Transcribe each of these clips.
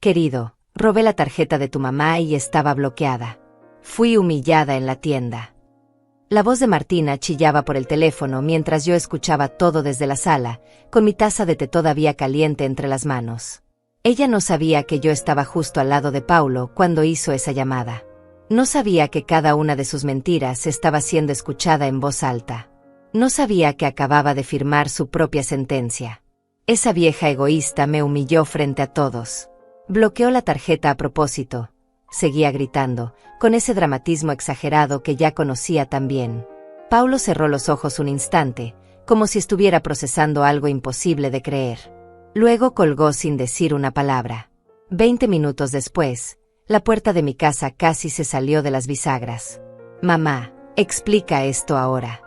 Querido, robé la tarjeta de tu mamá y estaba bloqueada. Fui humillada en la tienda. La voz de Martina chillaba por el teléfono mientras yo escuchaba todo desde la sala, con mi taza de té todavía caliente entre las manos. Ella no sabía que yo estaba justo al lado de Paulo cuando hizo esa llamada. No sabía que cada una de sus mentiras estaba siendo escuchada en voz alta. No sabía que acababa de firmar su propia sentencia. Esa vieja egoísta me humilló frente a todos. Bloqueó la tarjeta a propósito. Seguía gritando, con ese dramatismo exagerado que ya conocía tan bien. Paulo cerró los ojos un instante, como si estuviera procesando algo imposible de creer. Luego colgó sin decir una palabra. 20 minutos después, la puerta de mi casa casi se salió de las bisagras. Mamá, explica esto ahora.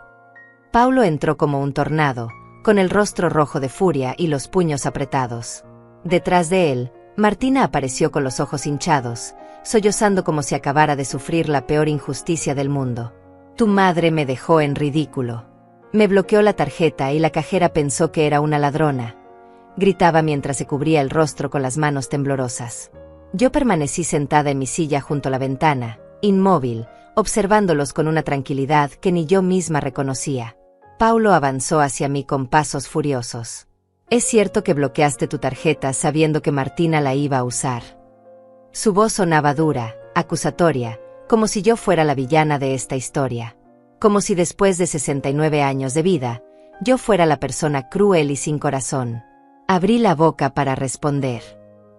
Paulo entró como un tornado, con el rostro rojo de furia y los puños apretados. Detrás de él, Martina apareció con los ojos hinchados, sollozando como si acabara de sufrir la peor injusticia del mundo. Tu madre me dejó en ridículo. Me bloqueó la tarjeta y la cajera pensó que era una ladrona. Gritaba mientras se cubría el rostro con las manos temblorosas. Yo permanecí sentada en mi silla junto a la ventana, inmóvil, observándolos con una tranquilidad que ni yo misma reconocía. Paulo avanzó hacia mí con pasos furiosos. Es cierto que bloqueaste tu tarjeta sabiendo que Martina la iba a usar. Su voz sonaba dura, acusatoria, como si yo fuera la villana de esta historia. Como si después de 69 años de vida, yo fuera la persona cruel y sin corazón. Abrí la boca para responder.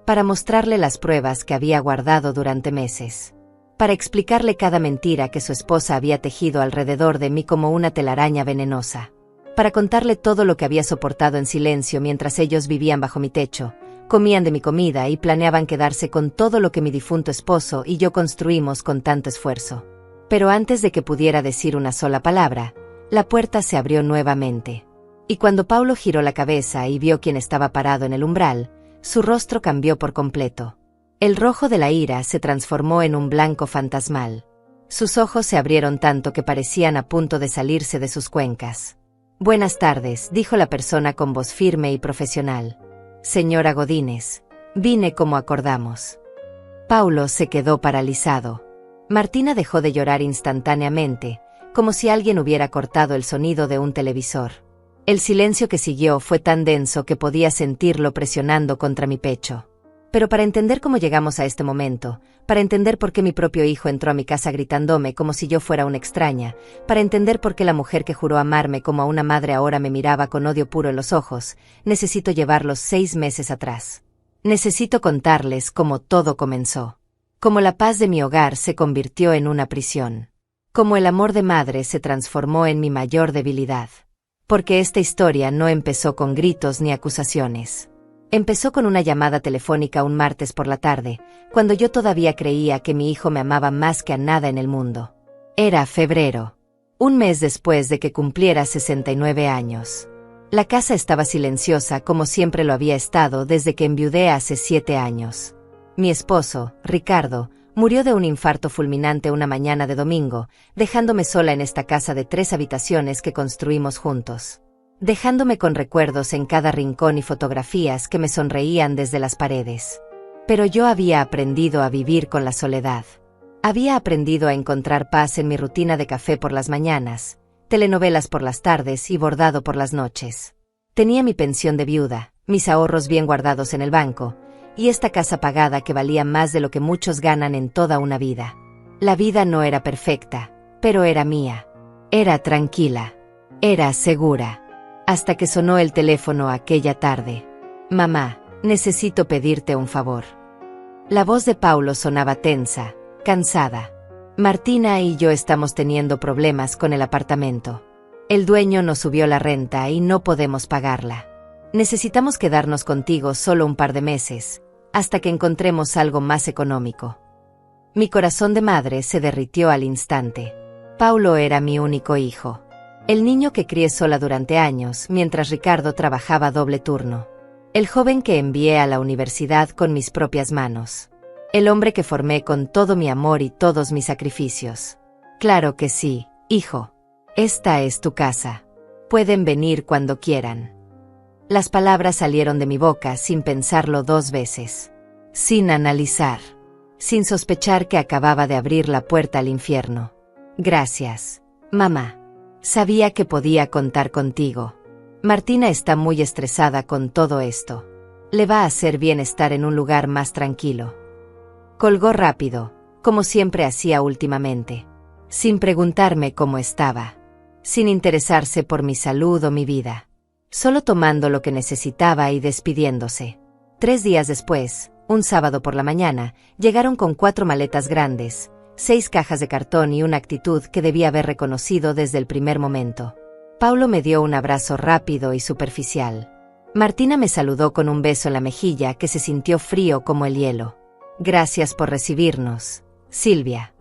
Para mostrarle las pruebas que había guardado durante meses. Para explicarle cada mentira que su esposa había tejido alrededor de mí como una telaraña venenosa. Para contarle todo lo que había soportado en silencio mientras ellos vivían bajo mi techo, comían de mi comida y planeaban quedarse con todo lo que mi difunto esposo y yo construimos con tanto esfuerzo. Pero antes de que pudiera decir una sola palabra, la puerta se abrió nuevamente. Y cuando Paulo giró la cabeza y vio quién estaba parado en el umbral, su rostro cambió por completo. El rojo de la ira se transformó en un blanco fantasmal. Sus ojos se abrieron tanto que parecían a punto de salirse de sus cuencas. Buenas tardes, dijo la persona con voz firme y profesional. Señora Godínez, vine como acordamos. Paulo se quedó paralizado. Martina dejó de llorar instantáneamente, como si alguien hubiera cortado el sonido de un televisor. El silencio que siguió fue tan denso que podía sentirlo presionando contra mi pecho. Pero para entender cómo llegamos a este momento, para entender por qué mi propio hijo entró a mi casa gritándome como si yo fuera una extraña, para entender por qué la mujer que juró amarme como a una madre ahora me miraba con odio puro en los ojos, necesito llevarlos 6 meses atrás. Necesito contarles cómo todo comenzó. Cómo la paz de mi hogar se convirtió en una prisión. Cómo el amor de madre se transformó en mi mayor debilidad. Porque esta historia no empezó con gritos ni acusaciones. Empezó con una llamada telefónica un martes por la tarde, cuando yo todavía creía que mi hijo me amaba más que a nada en el mundo. Era febrero. Un mes después de que cumpliera 69 años. La casa estaba silenciosa como siempre lo había estado desde que enviudé hace 7 años. Mi esposo, Ricardo, murió de un infarto fulminante una mañana de domingo, dejándome sola en esta casa de 3 habitaciones que construimos juntos. Dejándome con recuerdos en cada rincón y fotografías que me sonreían desde las paredes. Pero yo había aprendido a vivir con la soledad. Había aprendido a encontrar paz en mi rutina de café por las mañanas, telenovelas por las tardes y bordado por las noches. Tenía mi pensión de viuda, mis ahorros bien guardados en el banco, y esta casa pagada que valía más de lo que muchos ganan en toda una vida. La vida no era perfecta, pero era mía. Era tranquila. Era segura. Hasta que sonó el teléfono aquella tarde. Mamá, necesito pedirte un favor. La voz de Paulo sonaba tensa, cansada. Martina y yo estamos teniendo problemas con el apartamento. El dueño nos subió la renta y no podemos pagarla. Necesitamos quedarnos contigo solo un par de meses, hasta que encontremos algo más económico. Mi corazón de madre se derritió al instante. Paulo era mi único hijo. El niño que crié sola durante años mientras Ricardo trabajaba doble turno. El joven que envié a la universidad con mis propias manos. El hombre que formé con todo mi amor y todos mis sacrificios. Claro que sí, hijo. Esta es tu casa. Pueden venir cuando quieran. Las palabras salieron de mi boca sin pensarlo 2 veces. sin analizar, sin sospechar que acababa de abrir la puerta al infierno. Gracias, mamá. Sabía que podía contar contigo. Martina está muy estresada con todo esto. Le va a hacer bien estar en un lugar más tranquilo. Colgó rápido, como siempre hacía últimamente, sin preguntarme cómo estaba, sin interesarse por mi salud o mi vida, solo tomando lo que necesitaba y despidiéndose. 3 días después, un sábado por la mañana, llegaron con 4 maletas grandes, 6 cajas de cartón y una actitud que debía haber reconocido desde el primer momento. Paulo me dio un abrazo rápido y superficial. Martina me saludó con un beso en la mejilla que se sintió frío como el hielo. Gracias por recibirnos, Silvia.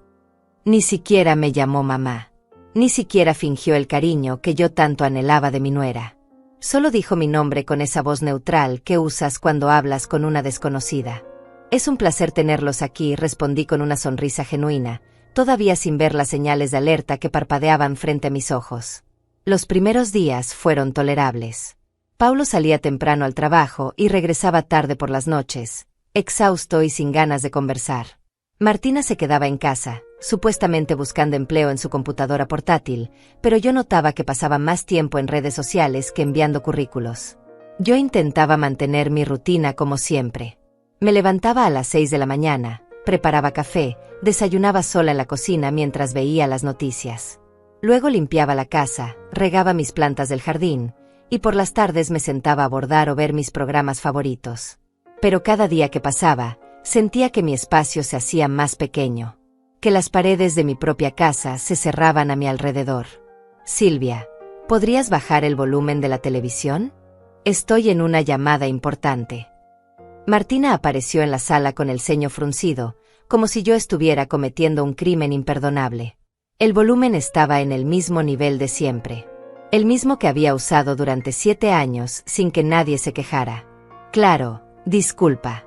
Ni siquiera me llamó mamá. Ni siquiera fingió el cariño que yo tanto anhelaba de mi nuera. Solo dijo mi nombre con esa voz neutral que usas cuando hablas con una desconocida. Es un placer tenerlos aquí, respondí con una sonrisa genuina, todavía sin ver las señales de alerta que parpadeaban frente a mis ojos. Los primeros días fueron tolerables. Paulo salía temprano al trabajo y regresaba tarde por las noches, exhausto y sin ganas de conversar. Martina se quedaba en casa, supuestamente buscando empleo en su computadora portátil, pero yo notaba que pasaba más tiempo en redes sociales que enviando currículos. Yo intentaba mantener mi rutina como siempre. Me levantaba a las 6 de la mañana, preparaba café, desayunaba sola en la cocina mientras veía las noticias. Luego limpiaba la casa, regaba mis plantas del jardín, y por las tardes me sentaba a bordar o ver mis programas favoritos. Pero cada día que pasaba, sentía que mi espacio se hacía más pequeño, que las paredes de mi propia casa se cerraban a mi alrededor. Silvia, ¿podrías bajar el volumen de la televisión? Estoy en una llamada importante. Martina apareció en la sala con el ceño fruncido, como si yo estuviera cometiendo un crimen imperdonable. El volumen estaba en el mismo nivel de siempre. El mismo que había usado durante 7 años sin que nadie se quejara. Claro, disculpa.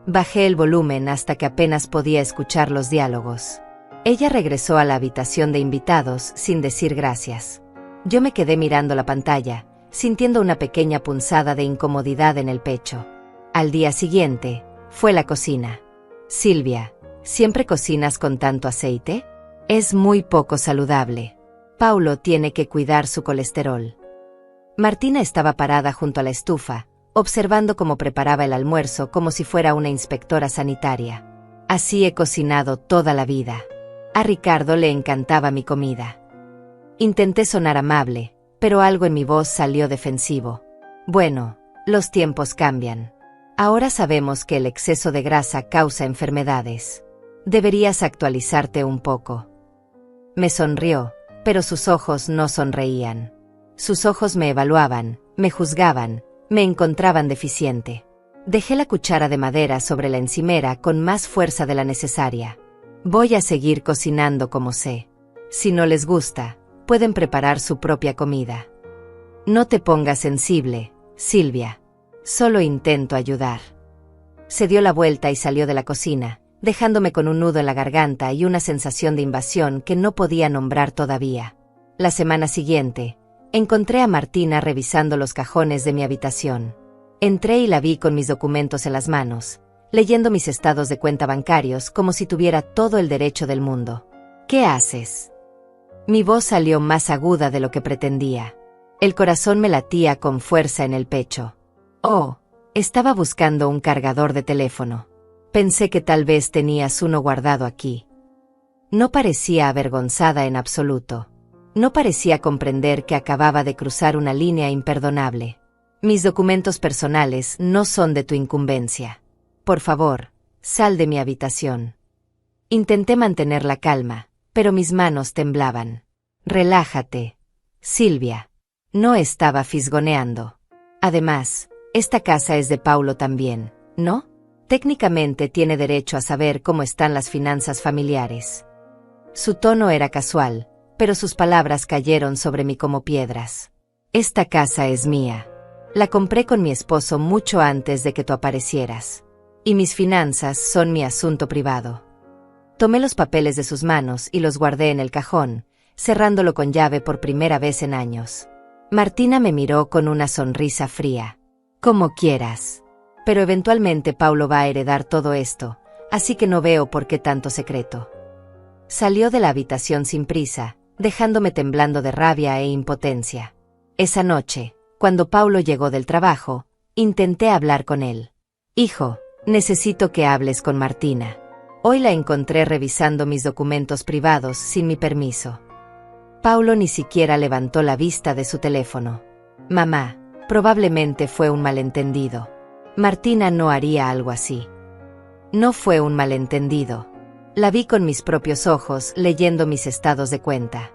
Bajé el volumen hasta que apenas podía escuchar los diálogos. Ella regresó a la habitación de invitados sin decir gracias. Yo me quedé mirando la pantalla, sintiendo una pequeña punzada de incomodidad en el pecho. Al día siguiente, fue la cocina. Silvia, ¿siempre cocinas con tanto aceite? Es muy poco saludable. Paulo tiene que cuidar su colesterol. Martina estaba parada junto a la estufa, observando cómo preparaba el almuerzo como si fuera una inspectora sanitaria. Así he cocinado toda la vida. A Ricardo le encantaba mi comida. Intenté sonar amable, pero algo en mi voz salió defensivo. Bueno, los tiempos cambian. Ahora sabemos que el exceso de grasa causa enfermedades. Deberías actualizarte un poco. Me sonrió, pero sus ojos no sonreían. Sus ojos me evaluaban, me juzgaban, me encontraban deficiente. Dejé la cuchara de madera sobre la encimera con más fuerza de la necesaria. Voy a seguir cocinando como sé. Si no les gusta, pueden preparar su propia comida. No te pongas sensible, Silvia. Solo intento ayudar. Se dio la vuelta y salió de la cocina, dejándome con un nudo en la garganta y una sensación de invasión que no podía nombrar todavía. La semana siguiente, encontré a Martina revisando los cajones de mi habitación. Entré y la vi con mis documentos en las manos, leyendo mis estados de cuenta bancarios como si tuviera todo el derecho del mundo. ¿Qué haces? Mi voz salió más aguda de lo que pretendía. El corazón me latía con fuerza en el pecho. Oh, estaba buscando un cargador de teléfono. Pensé que tal vez tenías uno guardado aquí. No parecía avergonzada en absoluto. No parecía comprender que acababa de cruzar una línea imperdonable. Mis documentos personales no son de tu incumbencia. Por favor, sal de mi habitación. Intenté mantener la calma, pero mis manos temblaban. Relájate, Silvia. No estaba fisgoneando. Además, esta casa es de Paulo también, ¿no? Técnicamente tiene derecho a saber cómo están las finanzas familiares. Su tono era casual, pero sus palabras cayeron sobre mí como piedras. Esta casa es mía. La compré con mi esposo mucho antes de que tú aparecieras. Y mis finanzas son mi asunto privado. Tomé los papeles de sus manos y los guardé en el cajón, cerrándolo con llave por primera vez en años. Martina me miró con una sonrisa fría. Como quieras. Pero eventualmente Paulo va a heredar todo esto, así que no veo por qué tanto secreto. Salió de la habitación sin prisa, dejándome temblando de rabia e impotencia. Esa noche, cuando Paulo llegó del trabajo, intenté hablar con él. Hijo, necesito que hables con Martina. Hoy la encontré revisando mis documentos privados sin mi permiso. Paulo ni siquiera levantó la vista de su teléfono. Mamá, probablemente fue un malentendido. Martina no haría algo así. No fue un malentendido. La vi con mis propios ojos leyendo mis estados de cuenta.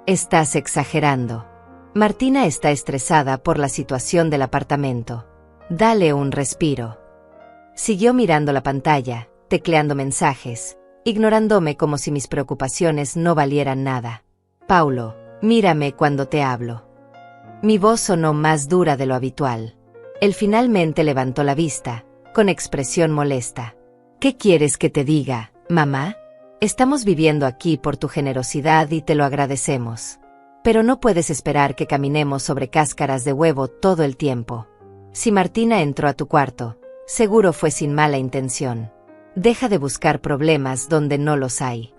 Estás exagerando. Martina está estresada por la situación del apartamento. Dale un respiro. Siguió mirando la pantalla, tecleando mensajes, ignorándome como si mis preocupaciones no valieran nada. Paulo, mírame cuando te hablo. Mi voz sonó más dura de lo habitual. Él finalmente levantó la vista, con expresión molesta. ¿Qué quieres que te diga, mamá? Estamos viviendo aquí por tu generosidad y te lo agradecemos. Pero no puedes esperar que caminemos sobre cáscaras de huevo todo el tiempo. Si Martina entró a tu cuarto, seguro fue sin mala intención. Deja de buscar problemas donde no los hay.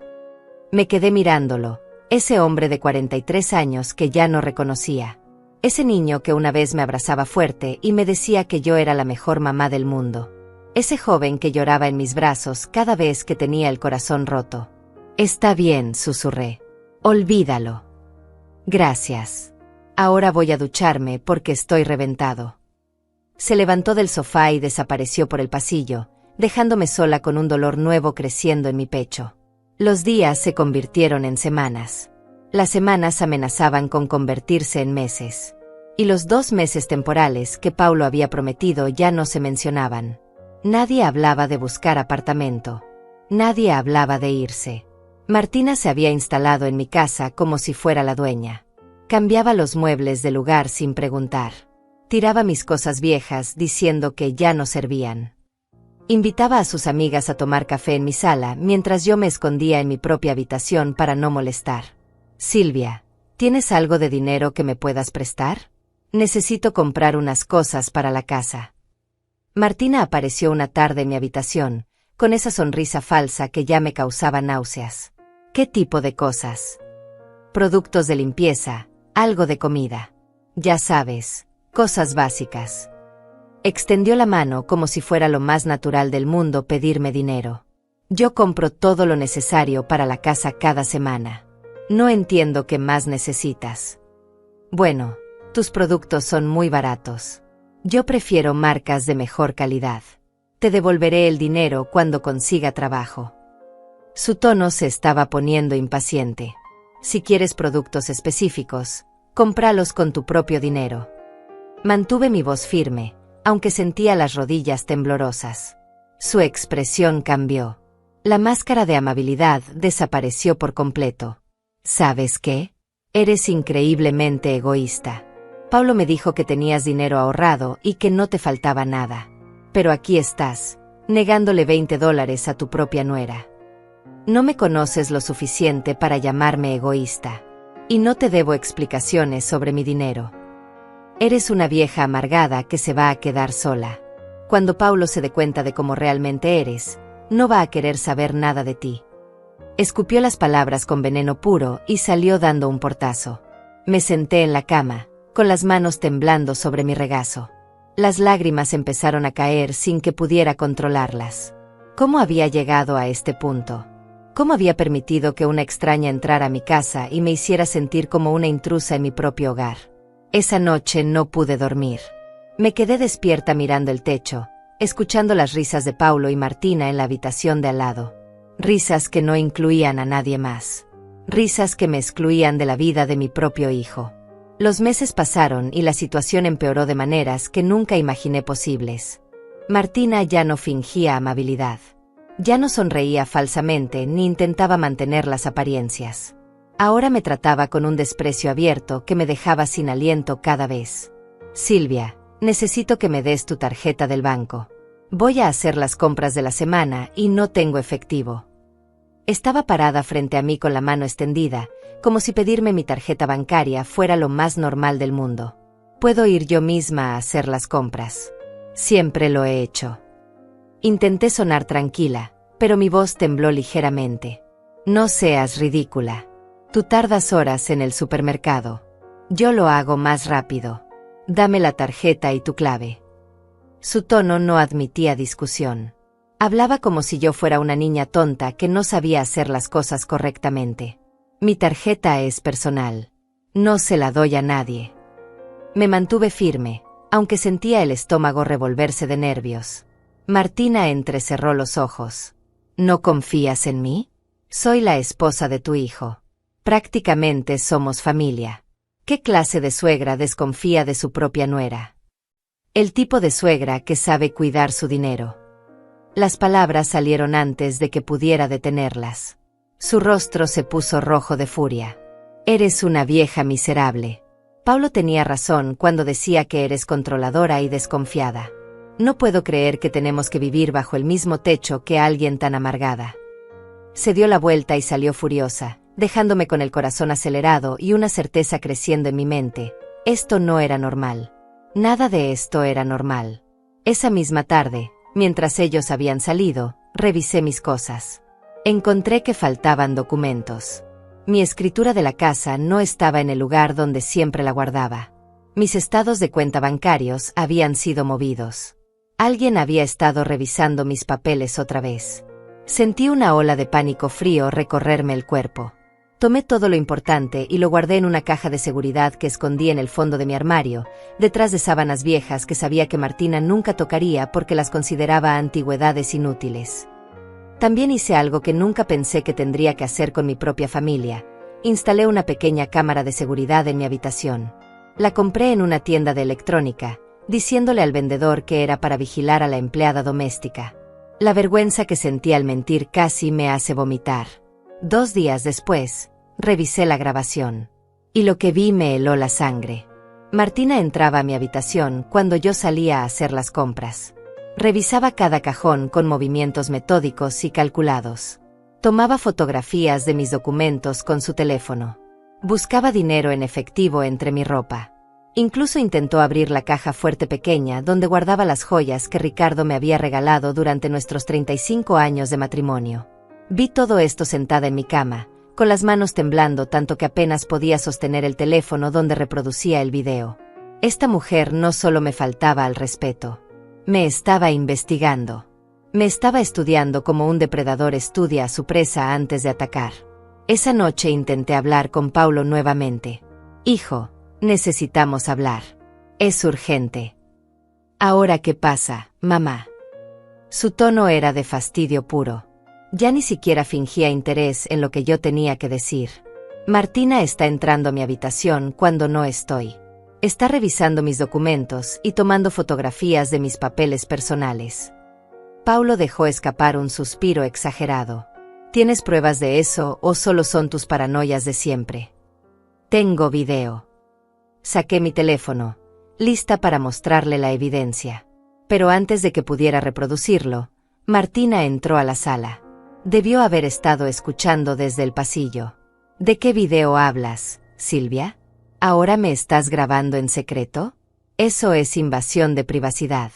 Me quedé mirándolo, ese hombre de 43 años que ya no reconocía. Ese niño que una vez me abrazaba fuerte y me decía que yo era la mejor mamá del mundo. Ese joven que lloraba en mis brazos cada vez que tenía el corazón roto. Está bien, susurré. Olvídalo. Gracias. Ahora voy a ducharme porque estoy reventado. Se levantó del sofá y desapareció por el pasillo, dejándome sola con un dolor nuevo creciendo en mi pecho. Los días se convirtieron en semanas. Las semanas amenazaban con convertirse en meses. Y los 2 meses temporales que Paulo había prometido ya no se mencionaban. Nadie hablaba de buscar apartamento. Nadie hablaba de irse. Martina se había instalado en mi casa como si fuera la dueña. Cambiaba los muebles de lugar sin preguntar. Tiraba mis cosas viejas diciendo que ya no servían. Invitaba a sus amigas a tomar café en mi sala mientras yo me escondía en mi propia habitación para no molestar. Silvia, ¿tienes algo de dinero que me puedas prestar? Necesito comprar unas cosas para la casa. Martina apareció una tarde en mi habitación, con esa sonrisa falsa que ya me causaba náuseas. ¿Qué tipo de cosas? Productos de limpieza, algo de comida. Ya sabes, cosas básicas. Extendió la mano como si fuera lo más natural del mundo pedirme dinero. Yo compro todo lo necesario para la casa cada semana. No entiendo qué más necesitas. Bueno, tus productos son muy baratos. Yo prefiero marcas de mejor calidad. Te devolveré el dinero cuando consiga trabajo. Su tono se estaba poniendo impaciente. Si quieres productos específicos, cómpralos con tu propio dinero. Mantuve mi voz firme, aunque sentía las rodillas temblorosas. Su expresión cambió. La máscara de amabilidad desapareció por completo. ¿Sabes qué? Eres increíblemente egoísta. Paulo me dijo que tenías dinero ahorrado y que no te faltaba nada. Pero aquí estás, negándole $20 a tu propia nuera. No me conoces lo suficiente para llamarme egoísta. Y no te debo explicaciones sobre mi dinero. Eres una vieja amargada que se va a quedar sola. Cuando Paulo se dé cuenta de cómo realmente eres, no va a querer saber nada de ti. Escupió las palabras con veneno puro y salió dando un portazo. Me senté en la cama, con las manos temblando sobre mi regazo. Las lágrimas empezaron a caer sin que pudiera controlarlas. ¿Cómo había llegado a este punto? ¿Cómo había permitido que una extraña entrara a mi casa y me hiciera sentir como una intrusa en mi propio hogar? Esa noche no pude dormir. Me quedé despierta mirando el techo, escuchando las risas de Paulo y Martina en la habitación de al lado. Risas que no incluían a nadie más. Risas que me excluían de la vida de mi propio hijo. Los meses pasaron y la situación empeoró de maneras que nunca imaginé posibles. Martina ya no fingía amabilidad. Ya no sonreía falsamente ni intentaba mantener las apariencias. Ahora me trataba con un desprecio abierto que me dejaba sin aliento cada vez. Silvia, necesito que me des tu tarjeta del banco. Voy a hacer las compras de la semana y no tengo efectivo. Estaba parada frente a mí con la mano extendida, como si pedirme mi tarjeta bancaria fuera lo más normal del mundo. Puedo ir yo misma a hacer las compras. Siempre lo he hecho. Intenté sonar tranquila, pero mi voz tembló ligeramente. No seas ridícula. Tú tardas horas en el supermercado. Yo lo hago más rápido. Dame la tarjeta y tu clave. Su tono no admitía discusión. Hablaba como si yo fuera una niña tonta que no sabía hacer las cosas correctamente. Mi tarjeta es personal. No se la doy a nadie. Me mantuve firme, aunque sentía el estómago revolverse de nervios. Martina entrecerró los ojos. ¿No confías en mí? Soy la esposa de tu hijo. Prácticamente somos familia. ¿Qué clase de suegra desconfía de su propia nuera? El tipo de suegra que sabe cuidar su dinero. Las palabras salieron antes de que pudiera detenerlas. Su rostro se puso rojo de furia. Eres una vieja miserable. Paulo tenía razón cuando decía que eres controladora y desconfiada. No puedo creer que tenemos que vivir bajo el mismo techo que alguien tan amargada. Se dio la vuelta y salió furiosa, dejándome con el corazón acelerado y una certeza creciendo en mi mente. Esto no era normal. Nada de esto era normal. Esa misma tarde, mientras ellos habían salido, revisé mis cosas. Encontré que faltaban documentos. Mi escritura de la casa no estaba en el lugar donde siempre la guardaba. Mis estados de cuenta bancarios habían sido movidos. Alguien había estado revisando mis papeles otra vez. Sentí una ola de pánico frío recorrerme el cuerpo. Tomé todo lo importante y lo guardé en una caja de seguridad que escondí en el fondo de mi armario, detrás de sábanas viejas que sabía que Martina nunca tocaría porque las consideraba antigüedades inútiles. También hice algo que nunca pensé que tendría que hacer con mi propia familia. Instalé una pequeña cámara de seguridad en mi habitación. La compré en una tienda de electrónica, diciéndole al vendedor que era para vigilar a la empleada doméstica. La vergüenza que sentí al mentir casi me hace vomitar. 2 días después, revisé la grabación. Y lo que vi me heló la sangre. Martina entraba a mi habitación cuando yo salía a hacer las compras. Revisaba cada cajón con movimientos metódicos y calculados. Tomaba fotografías de mis documentos con su teléfono. Buscaba dinero en efectivo entre mi ropa. Incluso intentó abrir la caja fuerte pequeña donde guardaba las joyas que Ricardo me había regalado durante nuestros 35 años de matrimonio. Vi todo esto sentada en mi cama, con las manos temblando tanto que apenas podía sostener el teléfono donde reproducía el video. Esta mujer no solo me faltaba al respeto. Me estaba investigando. Me estaba estudiando como un depredador estudia a su presa antes de atacar. Esa noche intenté hablar con Paulo nuevamente. Hijo, necesitamos hablar. Es urgente. ¿Ahora qué pasa, mamá? Su tono era de fastidio puro. Ya ni siquiera fingía interés en lo que yo tenía que decir. Martina está entrando a mi habitación cuando no estoy. Está revisando mis documentos y tomando fotografías de mis papeles personales. Paulo dejó escapar un suspiro exagerado. ¿Tienes pruebas de eso o solo son tus paranoias de siempre? Tengo video. Saqué mi teléfono, lista para mostrarle la evidencia. Pero antes de que pudiera reproducirlo, Martina entró a la sala. Debió haber estado escuchando desde el pasillo. ¿De qué video hablas, Silvia? ¿Ahora me estás grabando en secreto? Eso es invasión de privacidad.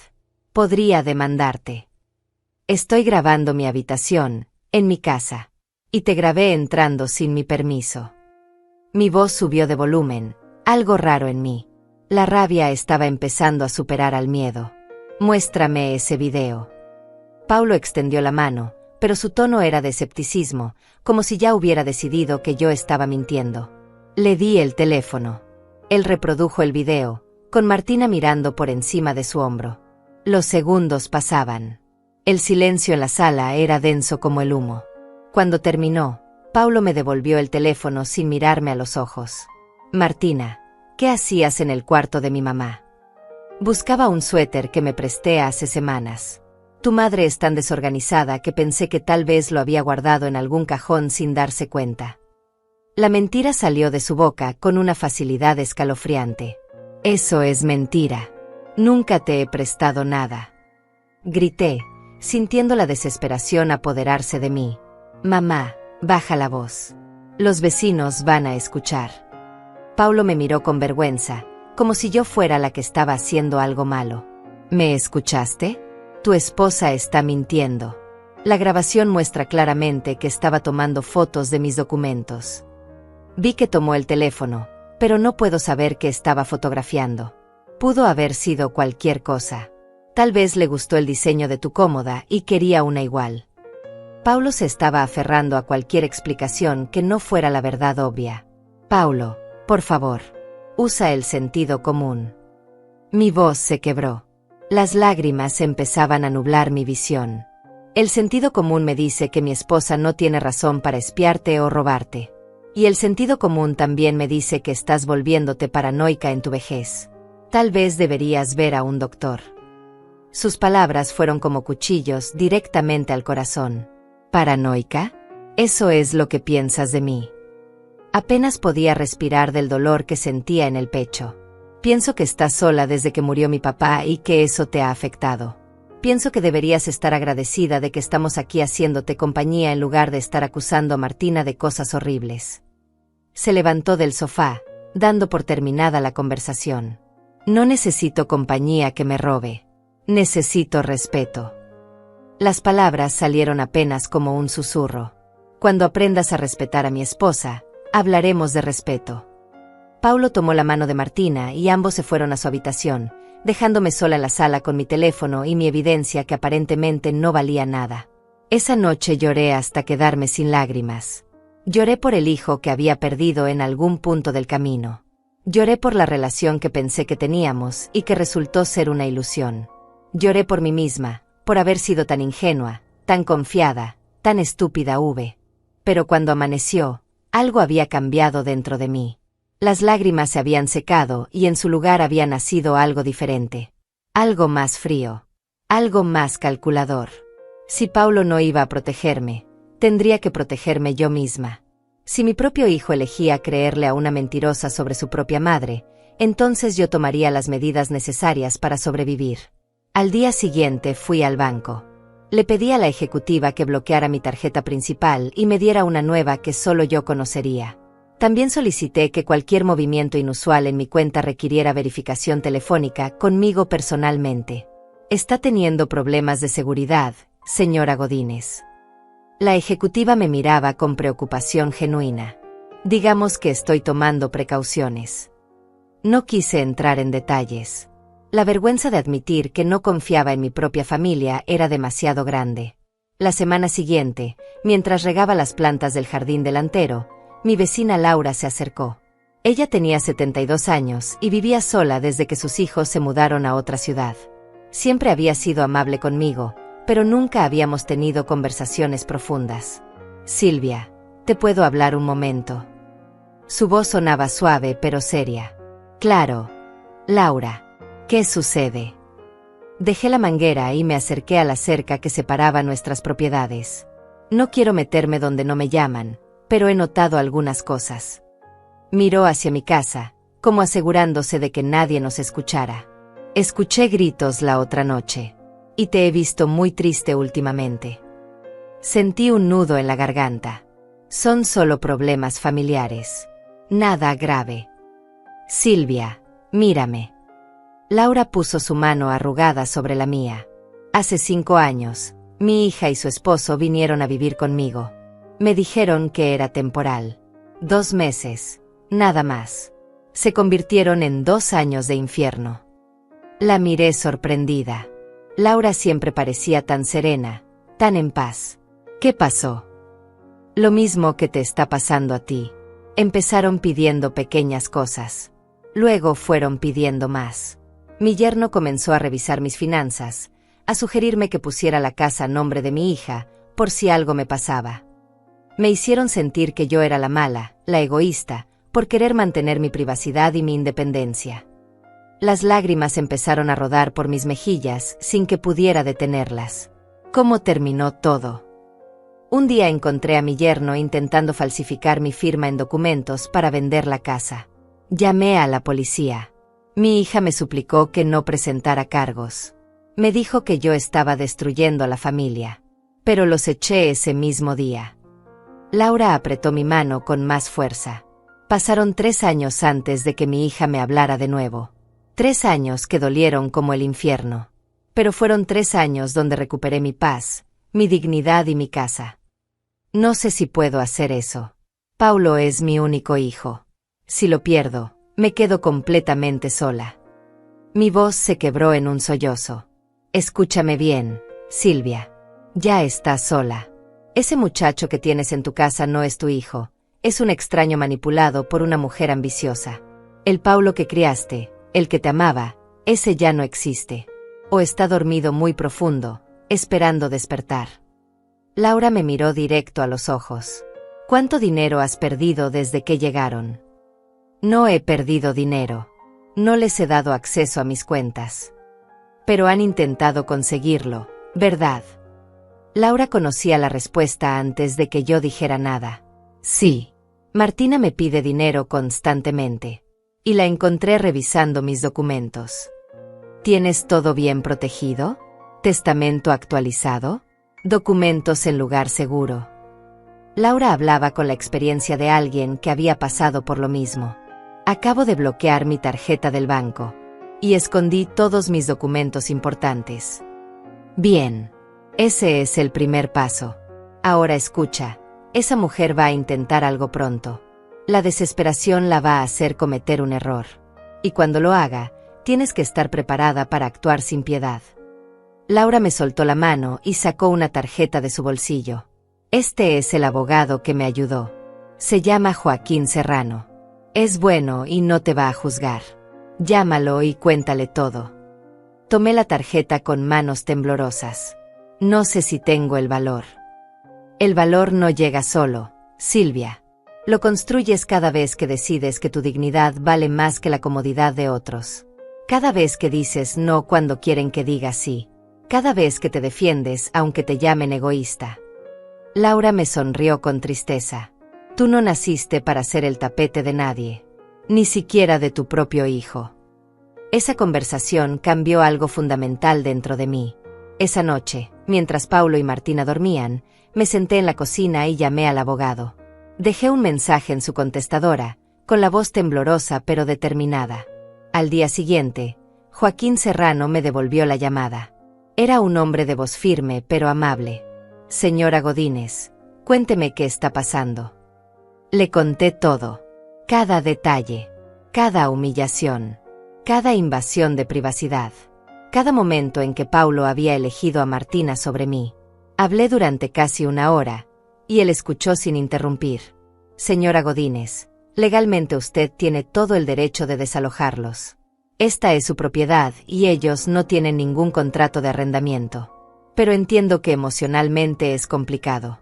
Podría demandarte. Estoy grabando mi habitación, en mi casa. Y te grabé entrando sin mi permiso. Mi voz subió de volumen, algo raro en mí. La rabia estaba empezando a superar al miedo. Muéstrame ese video. Paulo extendió la mano, pero su tono era de escepticismo, como si ya hubiera decidido que yo estaba mintiendo. Le di el teléfono. Él reprodujo el video, con Martina mirando por encima de su hombro. Los segundos pasaban. El silencio en la sala era denso como el humo. Cuando terminó, Paulo me devolvió el teléfono sin mirarme a los ojos. Martina, ¿qué hacías en el cuarto de mi mamá? Buscaba un suéter que me presté hace semanas. Tu madre es tan desorganizada que pensé que tal vez lo había guardado en algún cajón sin darse cuenta. La mentira salió de su boca con una facilidad escalofriante. Eso es mentira. Nunca te he prestado nada. Grité, sintiendo la desesperación apoderarse de mí. Mamá, baja la voz. Los vecinos van a escuchar. Paulo me miró con vergüenza, como si yo fuera la que estaba haciendo algo malo. ¿Me escuchaste? Tu esposa está mintiendo. La grabación muestra claramente que estaba tomando fotos de mis documentos. Vi que tomó el teléfono, pero no puedo saber qué estaba fotografiando. Pudo haber sido cualquier cosa. Tal vez le gustó el diseño de tu cómoda y quería una igual. Paulo se estaba aferrando a cualquier explicación que no fuera la verdad obvia. Paulo, por favor, usa el sentido común. Mi voz se quebró. Las lágrimas empezaban a nublar mi visión. El sentido común me dice que mi esposa no tiene razón para espiarte o robarte. Y el sentido común también me dice que estás volviéndote paranoica en tu vejez. Tal vez deberías ver a un doctor. Sus palabras fueron como cuchillos directamente al corazón. ¿Paranoica? Eso es lo que piensas de mí. Apenas podía respirar del dolor que sentía en el pecho. Pienso que estás sola desde que murió mi papá y que eso te ha afectado. Pienso que deberías estar agradecida de que estamos aquí haciéndote compañía en lugar de estar acusando a Martina de cosas horribles. Se levantó del sofá, dando por terminada la conversación. No necesito compañía que me robe. Necesito respeto. Las palabras salieron apenas como un susurro. Cuando aprendas a respetar a mi esposa, hablaremos de respeto. Paulo tomó la mano de Martina y ambos se fueron a su habitación, dejándome sola en la sala con mi teléfono y mi evidencia que aparentemente no valía nada. Esa noche lloré hasta quedarme sin lágrimas. Lloré por el hijo que había perdido en algún punto del camino. Lloré por la relación que pensé que teníamos y que resultó ser una ilusión. Lloré por mí misma, por haber sido tan ingenua, tan confiada, tan estúpida. Pero cuando amaneció, algo había cambiado dentro de mí. Las lágrimas se habían secado y en su lugar había nacido algo diferente. Algo más frío. Algo más calculador. Si Paulo no iba a protegerme, tendría que protegerme yo misma. Si mi propio hijo elegía creerle a una mentirosa sobre su propia madre, entonces yo tomaría las medidas necesarias para sobrevivir. Al día siguiente fui al banco. Le pedí a la ejecutiva que bloqueara mi tarjeta principal y me diera una nueva que solo yo conocería. También solicité que cualquier movimiento inusual en mi cuenta requiriera verificación telefónica conmigo personalmente. Está teniendo problemas de seguridad, señora Godínez. La ejecutiva me miraba con preocupación genuina. Digamos que estoy tomando precauciones. No quise entrar en detalles. La vergüenza de admitir que no confiaba en mi propia familia era demasiado grande. La semana siguiente, mientras regaba las plantas del jardín delantero, mi vecina Laura se acercó. Ella tenía 72 años y vivía sola desde que sus hijos se mudaron a otra ciudad. Siempre había sido amable conmigo, pero nunca habíamos tenido conversaciones profundas. Silvia, ¿te puedo hablar un momento? Su voz sonaba suave pero seria. Claro. Laura. ¿Qué sucede? Dejé la manguera y me acerqué a la cerca que separaba nuestras propiedades. No quiero meterme donde no me llaman, pero he notado algunas cosas. Miró hacia mi casa, como asegurándose de que nadie nos escuchara. Escuché gritos la otra noche. Y te he visto muy triste últimamente. Sentí un nudo en la garganta. Son solo problemas familiares. Nada grave. Silvia, mírame. Laura puso su mano arrugada sobre la mía. Hace 5 años, mi hija y su esposo vinieron a vivir conmigo. Me dijeron que era temporal. 2 meses, nada más. Se convirtieron en 2 años de infierno. La miré sorprendida. Laura siempre parecía tan serena, tan en paz. ¿Qué pasó? Lo mismo que te está pasando a ti. Empezaron pidiendo pequeñas cosas. Luego fueron pidiendo más. Mi yerno comenzó a revisar mis finanzas, a sugerirme que pusiera la casa a nombre de mi hija, por si algo me pasaba. Me hicieron sentir que yo era la mala, la egoísta, por querer mantener mi privacidad y mi independencia. Las lágrimas empezaron a rodar por mis mejillas sin que pudiera detenerlas. ¿Cómo terminó todo? Un día encontré a mi yerno intentando falsificar mi firma en documentos para vender la casa. Llamé a la policía. Mi hija me suplicó que no presentara cargos. Me dijo que yo estaba destruyendo a la familia. Pero los eché ese mismo día. Laura apretó mi mano con más fuerza. Pasaron 3 años antes de que mi hija me hablara de nuevo. 3 años que dolieron como el infierno. Pero fueron 3 años donde recuperé mi paz, mi dignidad y mi casa. No sé si puedo hacer eso. Paulo es mi único hijo. Si lo pierdo, me quedo completamente sola. Mi voz se quebró en un sollozo. Escúchame bien, Silvia. Ya estás sola. Ese muchacho que tienes en tu casa no es tu hijo, es un extraño manipulado por una mujer ambiciosa. El Paulo que criaste, el que te amaba, ese ya no existe. O está dormido muy profundo, esperando despertar. Laura me miró directo a los ojos. ¿Cuánto dinero has perdido desde que llegaron? No he perdido dinero. No les he dado acceso a mis cuentas. Pero han intentado conseguirlo, ¿verdad? Laura conocía la respuesta antes de que yo dijera nada. Sí. Martina me pide dinero constantemente. Y la encontré revisando mis documentos. ¿Tienes todo bien protegido? ¿Testamento actualizado? ¿Documentos en lugar seguro? Laura hablaba con la experiencia de alguien que había pasado por lo mismo. Acabo de bloquear mi tarjeta del banco. Y escondí todos mis documentos importantes. Bien. Ese es el primer paso. Ahora escucha, esa mujer va a intentar algo pronto. La desesperación la va a hacer cometer un error. Y cuando lo haga, tienes que estar preparada para actuar sin piedad. Laura me soltó la mano y sacó una tarjeta de su bolsillo. Este es el abogado que me ayudó. Se llama Joaquín Serrano. Es bueno y no te va a juzgar. Llámalo y cuéntale todo. Tomé la tarjeta con manos temblorosas. No sé si tengo el valor. El valor no llega solo, Silvia. Lo construyes cada vez que decides que tu dignidad vale más que la comodidad de otros. Cada vez que dices no cuando quieren que digas sí. Cada vez que te defiendes aunque te llamen egoísta. Laura me sonrió con tristeza. Tú no naciste para ser el tapete de nadie. Ni siquiera de tu propio hijo. Esa conversación cambió algo fundamental dentro de mí. Esa noche, mientras Paulo y Martina dormían, me senté en la cocina y llamé al abogado. Dejé un mensaje en su contestadora, con la voz temblorosa pero determinada. Al día siguiente, Joaquín Serrano me devolvió la llamada. Era un hombre de voz firme pero amable. Señora Godínez, cuénteme qué está pasando. Le conté todo. Cada detalle. Cada humillación. Cada invasión de privacidad. Cada momento en que Paulo había elegido a Martina sobre mí. Hablé durante casi 1 hora, y él escuchó sin interrumpir. Señora Godínez, legalmente usted tiene todo el derecho de desalojarlos. Esta es su propiedad y ellos no tienen ningún contrato de arrendamiento. Pero entiendo que emocionalmente es complicado.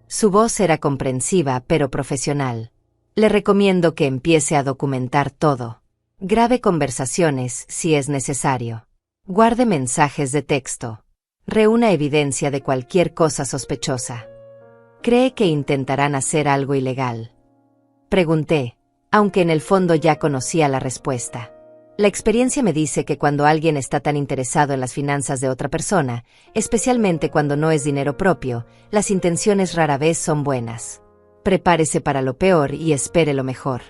Su voz era comprensiva pero profesional. Le recomiendo que empiece a documentar todo. Grabe conversaciones si es necesario. Guarde mensajes de texto. Reúna evidencia de cualquier cosa sospechosa. ¿Cree que intentarán hacer algo ilegal? Pregunté, aunque en el fondo ya conocía la respuesta. La experiencia me dice que cuando alguien está tan interesado en las finanzas de otra persona, especialmente cuando no es dinero propio, las intenciones rara vez son buenas. Prepárese para lo peor y espere lo mejor.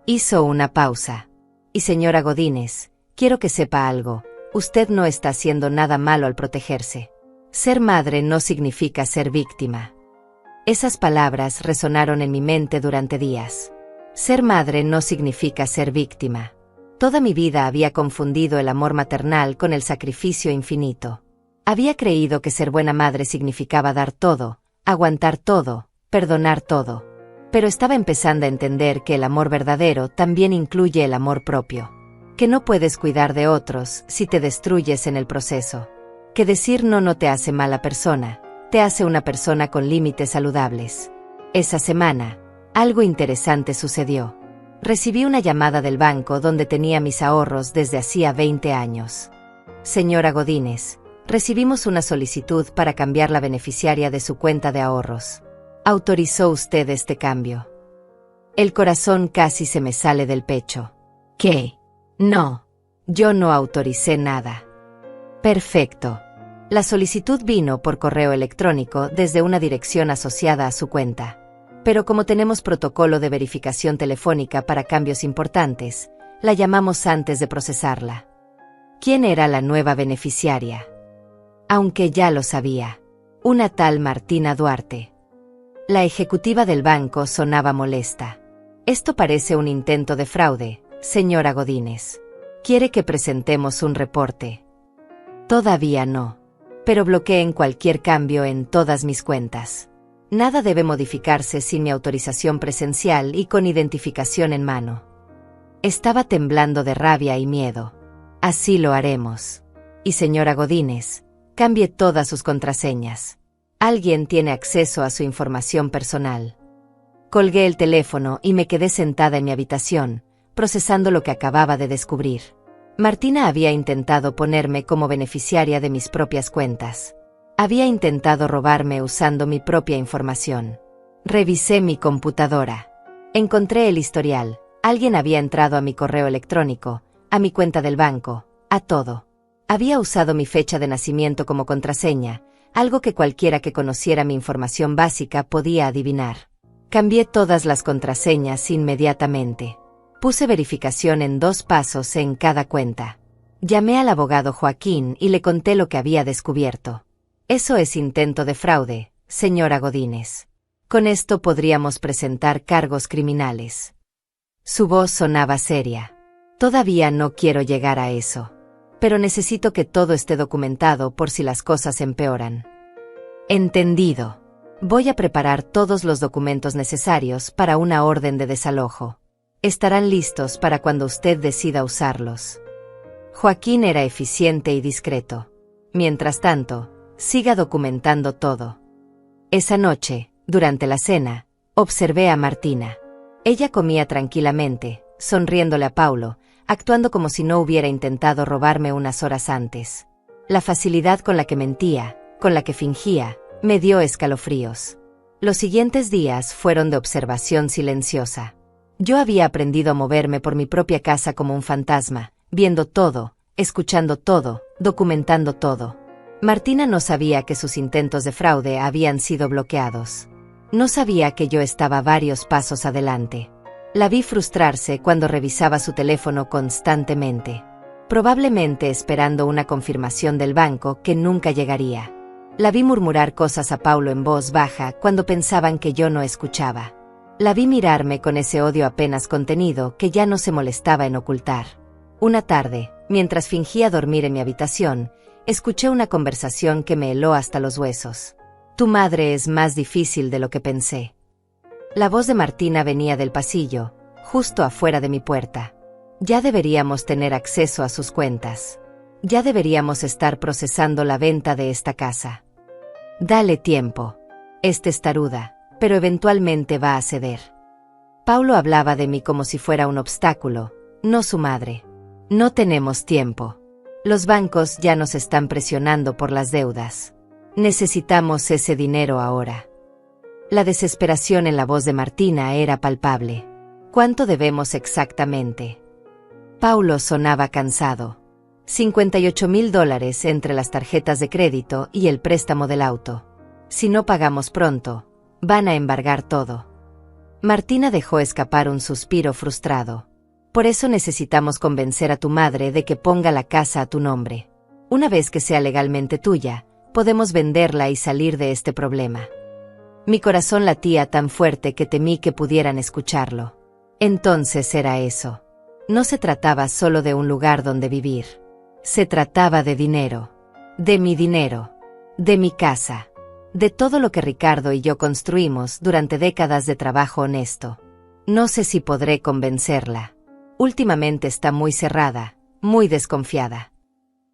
Hizo una pausa. Y señora Godínez, quiero que sepa algo. Usted no está haciendo nada malo al protegerse. Ser madre no significa ser víctima. Esas palabras resonaron en mi mente durante días. Ser madre no significa ser víctima. Toda mi vida había confundido el amor maternal con el sacrificio infinito. Había creído que ser buena madre significaba dar todo, aguantar todo, perdonar todo. Pero estaba empezando a entender que el amor verdadero también incluye el amor propio. Que no puedes cuidar de otros si te destruyes en el proceso. Que decir no te hace mala persona, te hace una persona con límites saludables. Esa semana, algo interesante sucedió. Recibí una llamada del banco donde tenía mis ahorros desde hacía 20 años. Señora Godínez, recibimos una solicitud para cambiar la beneficiaria de su cuenta de ahorros. ¿Autorizó usted este cambio? El corazón casi se me sale del pecho. ¿Qué? No. Yo no autoricé nada. Perfecto. La solicitud vino por correo electrónico desde una dirección asociada a su cuenta. Pero como tenemos protocolo de verificación telefónica para cambios importantes, la llamamos antes de procesarla. ¿Quién era la nueva beneficiaria? Aunque ya lo sabía. Una tal Martina Duarte. La ejecutiva del banco sonaba molesta. Esto parece un intento de fraude, señora Godínez. ¿Quiere que presentemos un reporte? Todavía no. Pero bloqueen cualquier cambio en todas mis cuentas. Nada debe modificarse sin mi autorización presencial y con identificación en mano. Estaba temblando de rabia y miedo. Así lo haremos. Y señora Godínez, cambie todas sus contraseñas. Alguien tiene acceso a su información personal. Colgué el teléfono y me quedé sentada en mi habitación, procesando lo que acababa de descubrir. Martina había intentado ponerme como beneficiaria de mis propias cuentas. Había intentado robarme usando mi propia información. Revisé mi computadora. Encontré el historial. Alguien había entrado a mi correo electrónico, a mi cuenta del banco, a todo. Había usado mi fecha de nacimiento como contraseña, algo que cualquiera que conociera mi información básica podía adivinar. Cambié todas las contraseñas inmediatamente. Puse verificación en 2 pasos en cada cuenta. Llamé al abogado Joaquín y le conté lo que había descubierto. Eso es intento de fraude, señora Godínez. Con esto podríamos presentar cargos criminales. Su voz sonaba seria. Todavía no quiero llegar a eso. Pero necesito que todo esté documentado por si las cosas empeoran. Entendido. Voy a preparar todos los documentos necesarios para una orden de desalojo. Estarán listos para cuando usted decida usarlos. Joaquín era eficiente y discreto. Mientras tanto, siga documentando todo. Esa noche, durante la cena, observé a Martina. Ella comía tranquilamente, sonriéndole a Paulo, actuando como si no hubiera intentado robarme unas horas antes. La facilidad con la que mentía, con la que fingía, me dio escalofríos. Los siguientes días fueron de observación silenciosa. Yo había aprendido a moverme por mi propia casa como un fantasma, viendo todo, escuchando todo, documentando todo. Martina no sabía que sus intentos de fraude habían sido bloqueados. No sabía que yo estaba varios pasos adelante. La vi frustrarse cuando revisaba su teléfono constantemente, probablemente esperando una confirmación del banco que nunca llegaría. La vi murmurar cosas a Paulo en voz baja cuando pensaban que yo no escuchaba. La vi mirarme con ese odio apenas contenido que ya no se molestaba en ocultar. Una tarde, mientras fingía dormir en mi habitación, escuché una conversación que me heló hasta los huesos. Tu madre es más difícil de lo que pensé. La voz de Martina venía del pasillo, justo afuera de mi puerta. Ya deberíamos tener acceso a sus cuentas. Ya deberíamos estar procesando la venta de esta casa. Dale tiempo. Es testaruda, pero eventualmente va a ceder. Paulo hablaba de mí como si fuera un obstáculo, no su madre. No tenemos tiempo. Los bancos ya nos están presionando por las deudas. Necesitamos ese dinero ahora. La desesperación en la voz de Martina era palpable. ¿Cuánto debemos exactamente? Paulo sonaba cansado. $58,000 entre las tarjetas de crédito y el préstamo del auto. Si no pagamos pronto, van a embargar todo. Martina dejó escapar un suspiro frustrado. Por eso necesitamos convencer a tu madre de que ponga la casa a tu nombre. Una vez que sea legalmente tuya, podemos venderla y salir de este problema. Mi corazón latía tan fuerte que temí que pudieran escucharlo. Entonces era eso. No se trataba solo de un lugar donde vivir. Se trataba de dinero. De mi dinero. De mi casa. De todo lo que Ricardo y yo construimos durante décadas de trabajo honesto. No sé si podré convencerla. Últimamente está muy cerrada, muy desconfiada.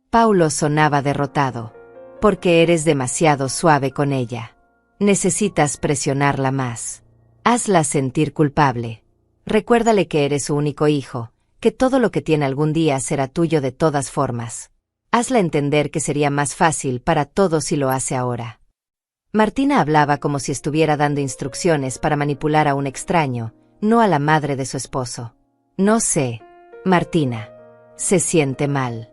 Paulo sonaba derrotado. Porque eres demasiado suave con ella. Necesitas presionarla más. Hazla sentir culpable. Recuérdale que eres su único hijo, que todo lo que tiene algún día será tuyo de todas formas. Hazla entender que sería más fácil para todos si lo hace ahora. Martina hablaba como si estuviera dando instrucciones para manipular a un extraño, no a la madre de su esposo. No sé, Martina. Se siente mal.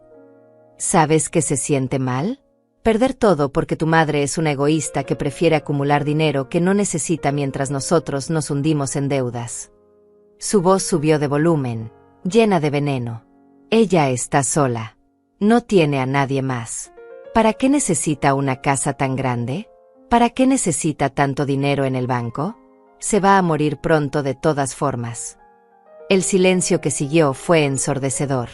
¿Sabes que se siente mal? Perder todo porque tu madre es una egoísta que prefiere acumular dinero que no necesita mientras nosotros nos hundimos en deudas. Su voz subió de volumen, llena de veneno. Ella está sola. No tiene a nadie más. ¿Para qué necesita una casa tan grande? ¿Para qué necesita tanto dinero en el banco? Se va a morir pronto de todas formas. El silencio que siguió fue ensordecedor.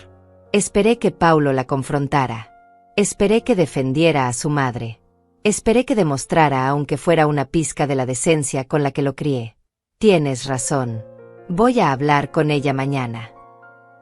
Esperé que Paulo la confrontara. Esperé que defendiera a su madre. Esperé que demostrara, aunque fuera una pizca de la decencia con la que lo crié. Tienes razón. Voy a hablar con ella mañana.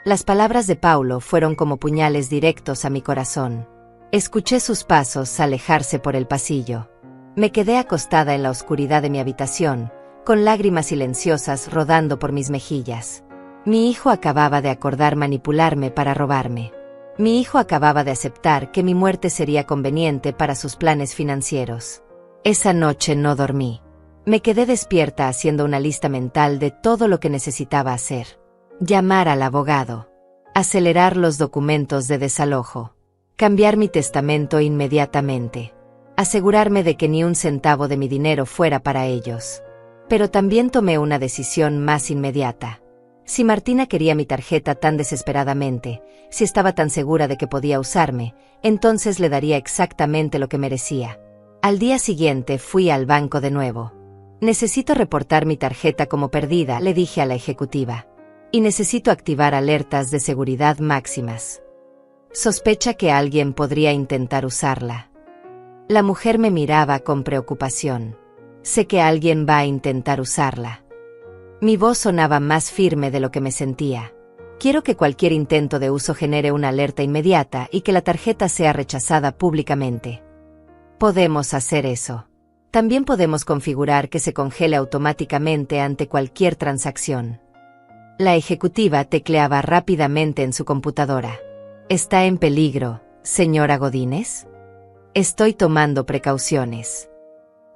Las palabras de Paulo fueron como puñales directos a mi corazón. Escuché sus pasos alejarse por el pasillo. Me quedé acostada en la oscuridad de mi habitación, con lágrimas silenciosas rodando por mis mejillas. Mi hijo acababa de acordar manipularme para robarme. Mi hijo acababa de aceptar que mi muerte sería conveniente para sus planes financieros. Esa noche no dormí. Me quedé despierta haciendo una lista mental de todo lo que necesitaba hacer. Llamar al abogado. Acelerar los documentos de desalojo. Cambiar mi testamento inmediatamente. Asegurarme de que ni un centavo de mi dinero fuera para ellos. Pero también tomé una decisión más inmediata. Si Martina quería mi tarjeta tan desesperadamente, si estaba tan segura de que podía usarme, entonces le daría exactamente lo que merecía. Al día siguiente fui al banco de nuevo. Necesito reportar mi tarjeta como perdida, le dije a la ejecutiva. Y necesito activar alertas de seguridad máximas. Sospecha que alguien podría intentar usarla. La mujer me miraba con preocupación. Sé que alguien va a intentar usarla. Mi voz sonaba más firme de lo que me sentía. Quiero que cualquier intento de uso genere una alerta inmediata y que la tarjeta sea rechazada públicamente. Podemos hacer eso. También podemos configurar que se congele automáticamente ante cualquier transacción. La ejecutiva tecleaba rápidamente en su computadora. ¿Está en peligro, señora Godínez? Estoy tomando precauciones.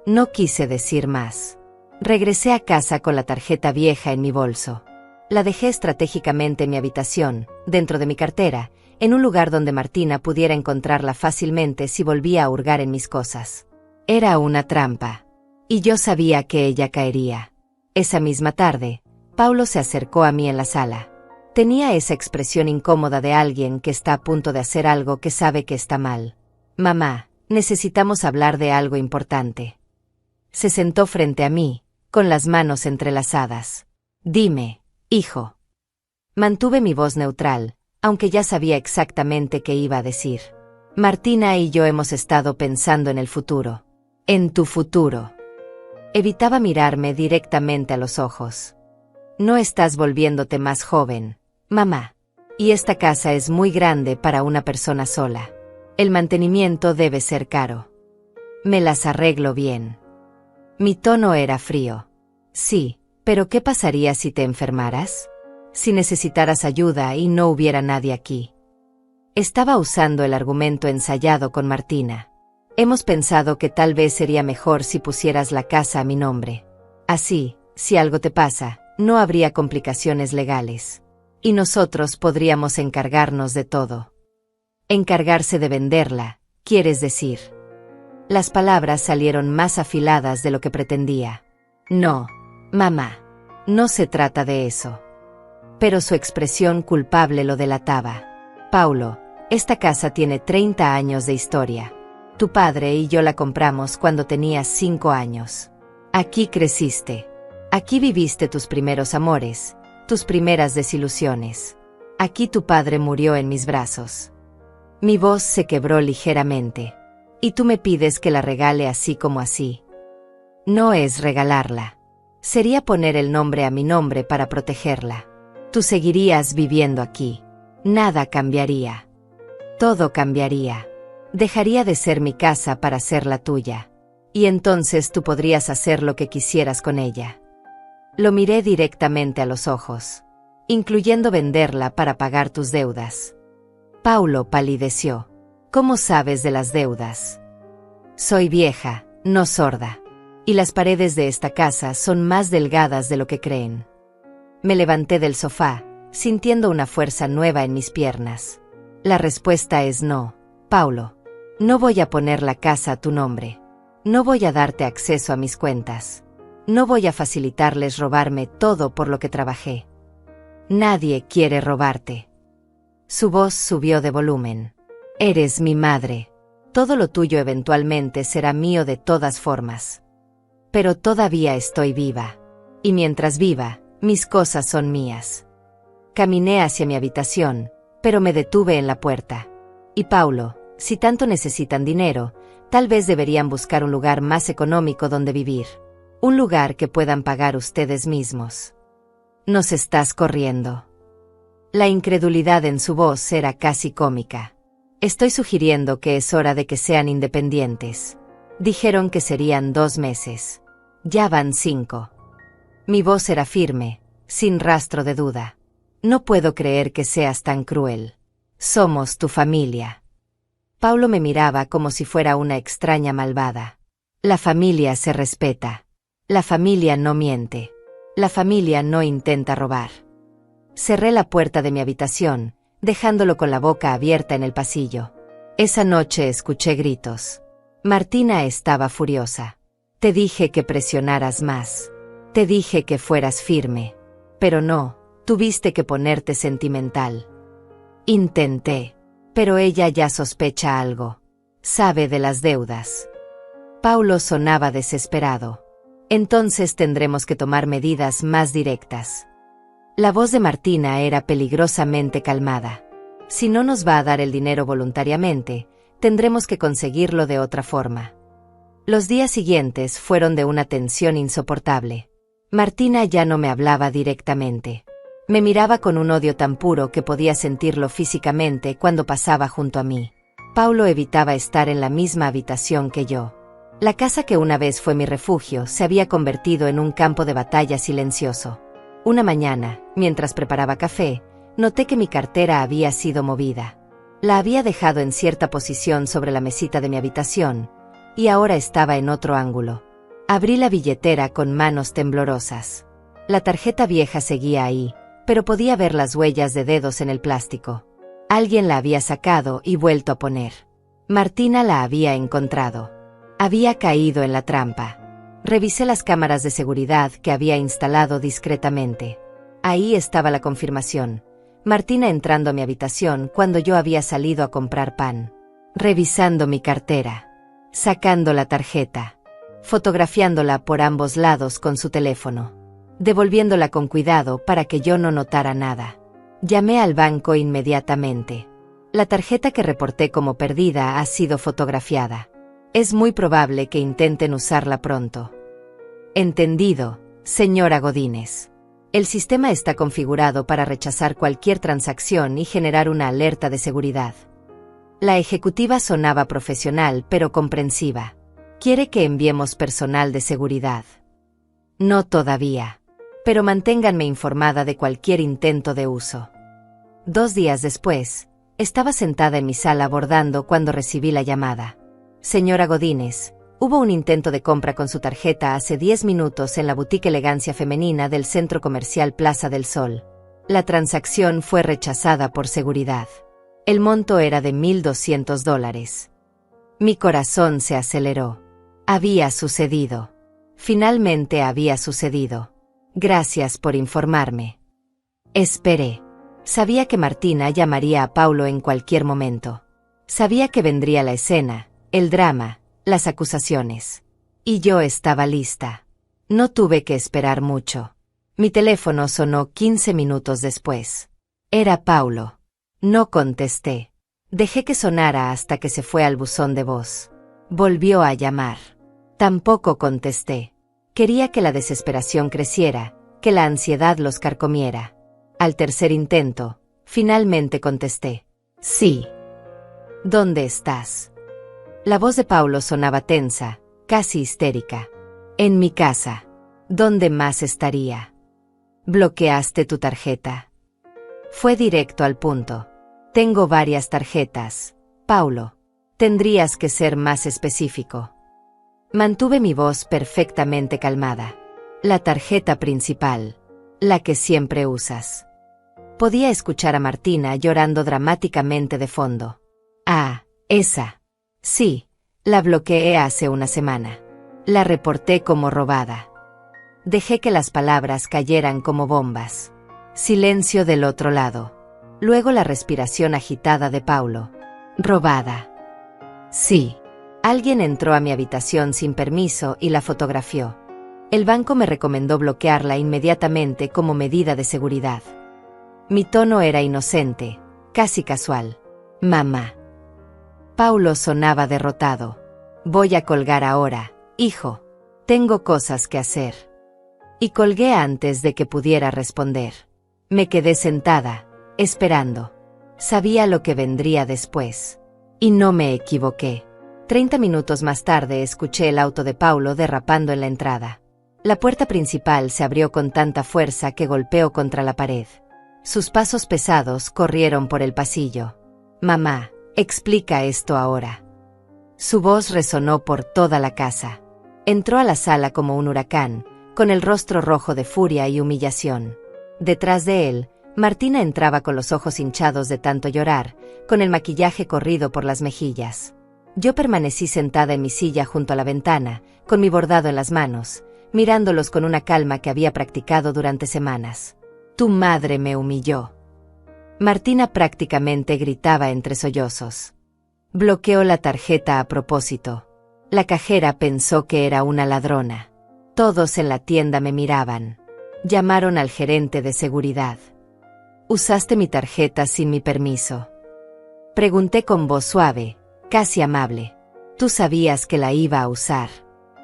No quise decir más. Regresé a casa con la tarjeta vieja en mi bolso. La dejé estratégicamente en mi habitación, dentro de mi cartera, en un lugar donde Martina pudiera encontrarla fácilmente si volvía a hurgar en mis cosas. Era una trampa. Y yo sabía que ella caería. Esa misma tarde, Paulo se acercó a mí en la sala. Tenía esa expresión incómoda de alguien que está a punto de hacer algo que sabe que está mal. Mamá, necesitamos hablar de algo importante. Se sentó frente a mí, con las manos entrelazadas. Dime, hijo. Mantuve mi voz neutral, aunque ya sabía exactamente qué iba a decir. Martina y yo hemos estado pensando en el futuro. En tu futuro. Evitaba mirarme directamente a los ojos. No estás volviéndote más joven, mamá. Y esta casa es muy grande para una persona sola. El mantenimiento debe ser caro. Me las arreglo bien. Mi tono era frío. Sí, pero ¿qué pasaría si te enfermaras? Si necesitaras ayuda y no hubiera nadie aquí. Estaba usando el argumento ensayado con Martina. Hemos pensado que tal vez sería mejor si pusieras la casa a mi nombre. Así, si algo te pasa, no habría complicaciones legales. Y nosotros podríamos encargarnos de todo. Encargarse de venderla, quieres decir. Las palabras salieron más afiladas de lo que pretendía. No, mamá, no se trata de eso. Pero su expresión culpable lo delataba. Paulo, esta casa tiene 30 años de historia. Tu padre y yo la compramos cuando tenías 5 años. Aquí creciste. Aquí viviste tus primeros amores, tus primeras desilusiones. Aquí tu padre murió en mis brazos. Mi voz se quebró ligeramente. Y tú me pides que la regale así como así. No es regalarla. Sería poner el nombre a mi nombre para protegerla. Tú seguirías viviendo aquí. Nada cambiaría. Todo cambiaría. Dejaría de ser mi casa para ser la tuya. Y entonces tú podrías hacer lo que quisieras con ella. Lo miré directamente a los ojos. Incluyendo venderla para pagar tus deudas. Paulo palideció. ¿Cómo sabes de las deudas? Soy vieja, no sorda. Y las paredes de esta casa son más delgadas de lo que creen. Me levanté del sofá, sintiendo una fuerza nueva en mis piernas. La respuesta es no, Paulo. No voy a poner la casa a tu nombre. No voy a darte acceso a mis cuentas. No voy a facilitarles robarme todo por lo que trabajé. Nadie quiere robarte. Su voz subió de volumen. Eres mi madre. Todo lo tuyo eventualmente será mío de todas formas. Pero todavía estoy viva. Y mientras viva, mis cosas son mías. Caminé hacia mi habitación, pero me detuve en la puerta. Y Paulo, si tanto necesitan dinero, tal vez deberían buscar un lugar más económico donde vivir. Un lugar que puedan pagar ustedes mismos. Nos estás corriendo. La incredulidad en su voz era casi cómica. Estoy sugiriendo que es hora de que sean independientes. Dijeron que serían 2 meses. Ya van 5. Mi voz era firme, sin rastro de duda. No puedo creer que seas tan cruel. Somos tu familia. Paulo me miraba como si fuera una extraña malvada. La familia se respeta. La familia no miente. La familia no intenta robar. Cerré la puerta de mi habitación, dejándolo con la boca abierta en el pasillo. Esa noche escuché gritos. Martina estaba furiosa. Te dije que presionaras más. Te dije que fueras firme. Pero no, tuviste que ponerte sentimental. Intenté. Pero ella ya sospecha algo. Sabe de las deudas. Paulo sonaba desesperado. Entonces tendremos que tomar medidas más directas. La voz de Martina era peligrosamente calmada. Si no nos va a dar el dinero voluntariamente, tendremos que conseguirlo de otra forma. Los días siguientes fueron de una tensión insoportable. Martina ya no me hablaba directamente. Me miraba con un odio tan puro que podía sentirlo físicamente cuando pasaba junto a mí. Paulo evitaba estar en la misma habitación que yo. La casa que una vez fue mi refugio se había convertido en un campo de batalla silencioso. Una mañana, mientras preparaba café, noté que mi cartera había sido movida. La había dejado en cierta posición sobre la mesita de mi habitación, y ahora estaba en otro ángulo. Abrí la billetera con manos temblorosas. La tarjeta vieja seguía ahí, pero podía ver las huellas de dedos en el plástico. Alguien la había sacado y vuelto a poner. Martina la había encontrado. Había caído en la trampa. Revisé las cámaras de seguridad que había instalado discretamente. Ahí estaba la confirmación. Martina entrando a mi habitación cuando yo había salido a comprar pan. Revisando mi cartera. Sacando la tarjeta. Fotografiándola por ambos lados con su teléfono. Devolviéndola con cuidado para que yo no notara nada. Llamé al banco inmediatamente. La tarjeta que reporté como perdida ha sido fotografiada. Es muy probable que intenten usarla pronto. Entendido, señora Godínez. El sistema está configurado para rechazar cualquier transacción y generar una alerta de seguridad. La ejecutiva sonaba profesional pero comprensiva. ¿Quiere que enviemos personal de seguridad? No todavía. Pero manténganme informada de cualquier intento de uso. 2 días después, estaba sentada en mi sala bordando cuando recibí la llamada. Señora Godínez, hubo un intento de compra con su tarjeta hace 10 minutos en la boutique Elegancia Femenina del centro comercial Plaza del Sol. La transacción fue rechazada por seguridad. El monto era de $1,200. Mi corazón se aceleró. Había sucedido. Finalmente había sucedido. Gracias por informarme. Esperé. Sabía que Martina llamaría a Paulo en cualquier momento. Sabía que vendría la escena, el drama, las acusaciones. Y yo estaba lista. No tuve que esperar mucho. Mi teléfono sonó 15 minutos después. Era Paulo. No contesté. Dejé que sonara hasta que se fue al buzón de voz. Volvió a llamar. Tampoco contesté. Quería que la desesperación creciera, que la ansiedad los carcomiera. Al tercer intento, finalmente contesté. Sí. ¿Dónde estás? La voz de Paulo sonaba tensa, casi histérica. En mi casa. ¿Dónde más estaría? ¿Bloqueaste tu tarjeta? Fue directo al punto. Tengo varias tarjetas, Paulo. Tendrías que ser más específico. Mantuve mi voz perfectamente calmada. La tarjeta principal. La que siempre usas. Podía escuchar a Martina llorando dramáticamente de fondo. Ah, esa. Sí, la bloqueé hace una semana. La reporté como robada. Dejé que las palabras cayeran como bombas. Silencio del otro lado. Luego la respiración agitada de Paulo. Robada. Sí. Alguien entró a mi habitación sin permiso y la fotografió. El banco me recomendó bloquearla inmediatamente como medida de seguridad. Mi tono era inocente, casi casual. Mamá. Paulo sonaba derrotado. Voy a colgar ahora, hijo. Tengo cosas que hacer. Y colgué antes de que pudiera responder. Me quedé sentada, esperando. Sabía lo que vendría después. Y no me equivoqué. 30 minutos más tarde escuché el auto de Paulo derrapando en la entrada. La puerta principal se abrió con tanta fuerza que golpeó contra la pared. Sus pasos pesados corrieron por el pasillo. Mamá, explica esto ahora. Su voz resonó por toda la casa. Entró a la sala como un huracán, con el rostro rojo de furia y humillación. Detrás de él, Martina entraba con los ojos hinchados de tanto llorar, con el maquillaje corrido por las mejillas. Yo permanecí sentada en mi silla junto a la ventana, con mi bordado en las manos, mirándolos con una calma que había practicado durante semanas. Tu madre me humilló. Martina prácticamente gritaba entre sollozos. Bloqueó la tarjeta a propósito. La cajera pensó que era una ladrona. Todos en la tienda me miraban. Llamaron al gerente de seguridad. Usaste mi tarjeta sin mi permiso. Pregunté con voz suave, casi amable. Tú sabías que la iba a usar.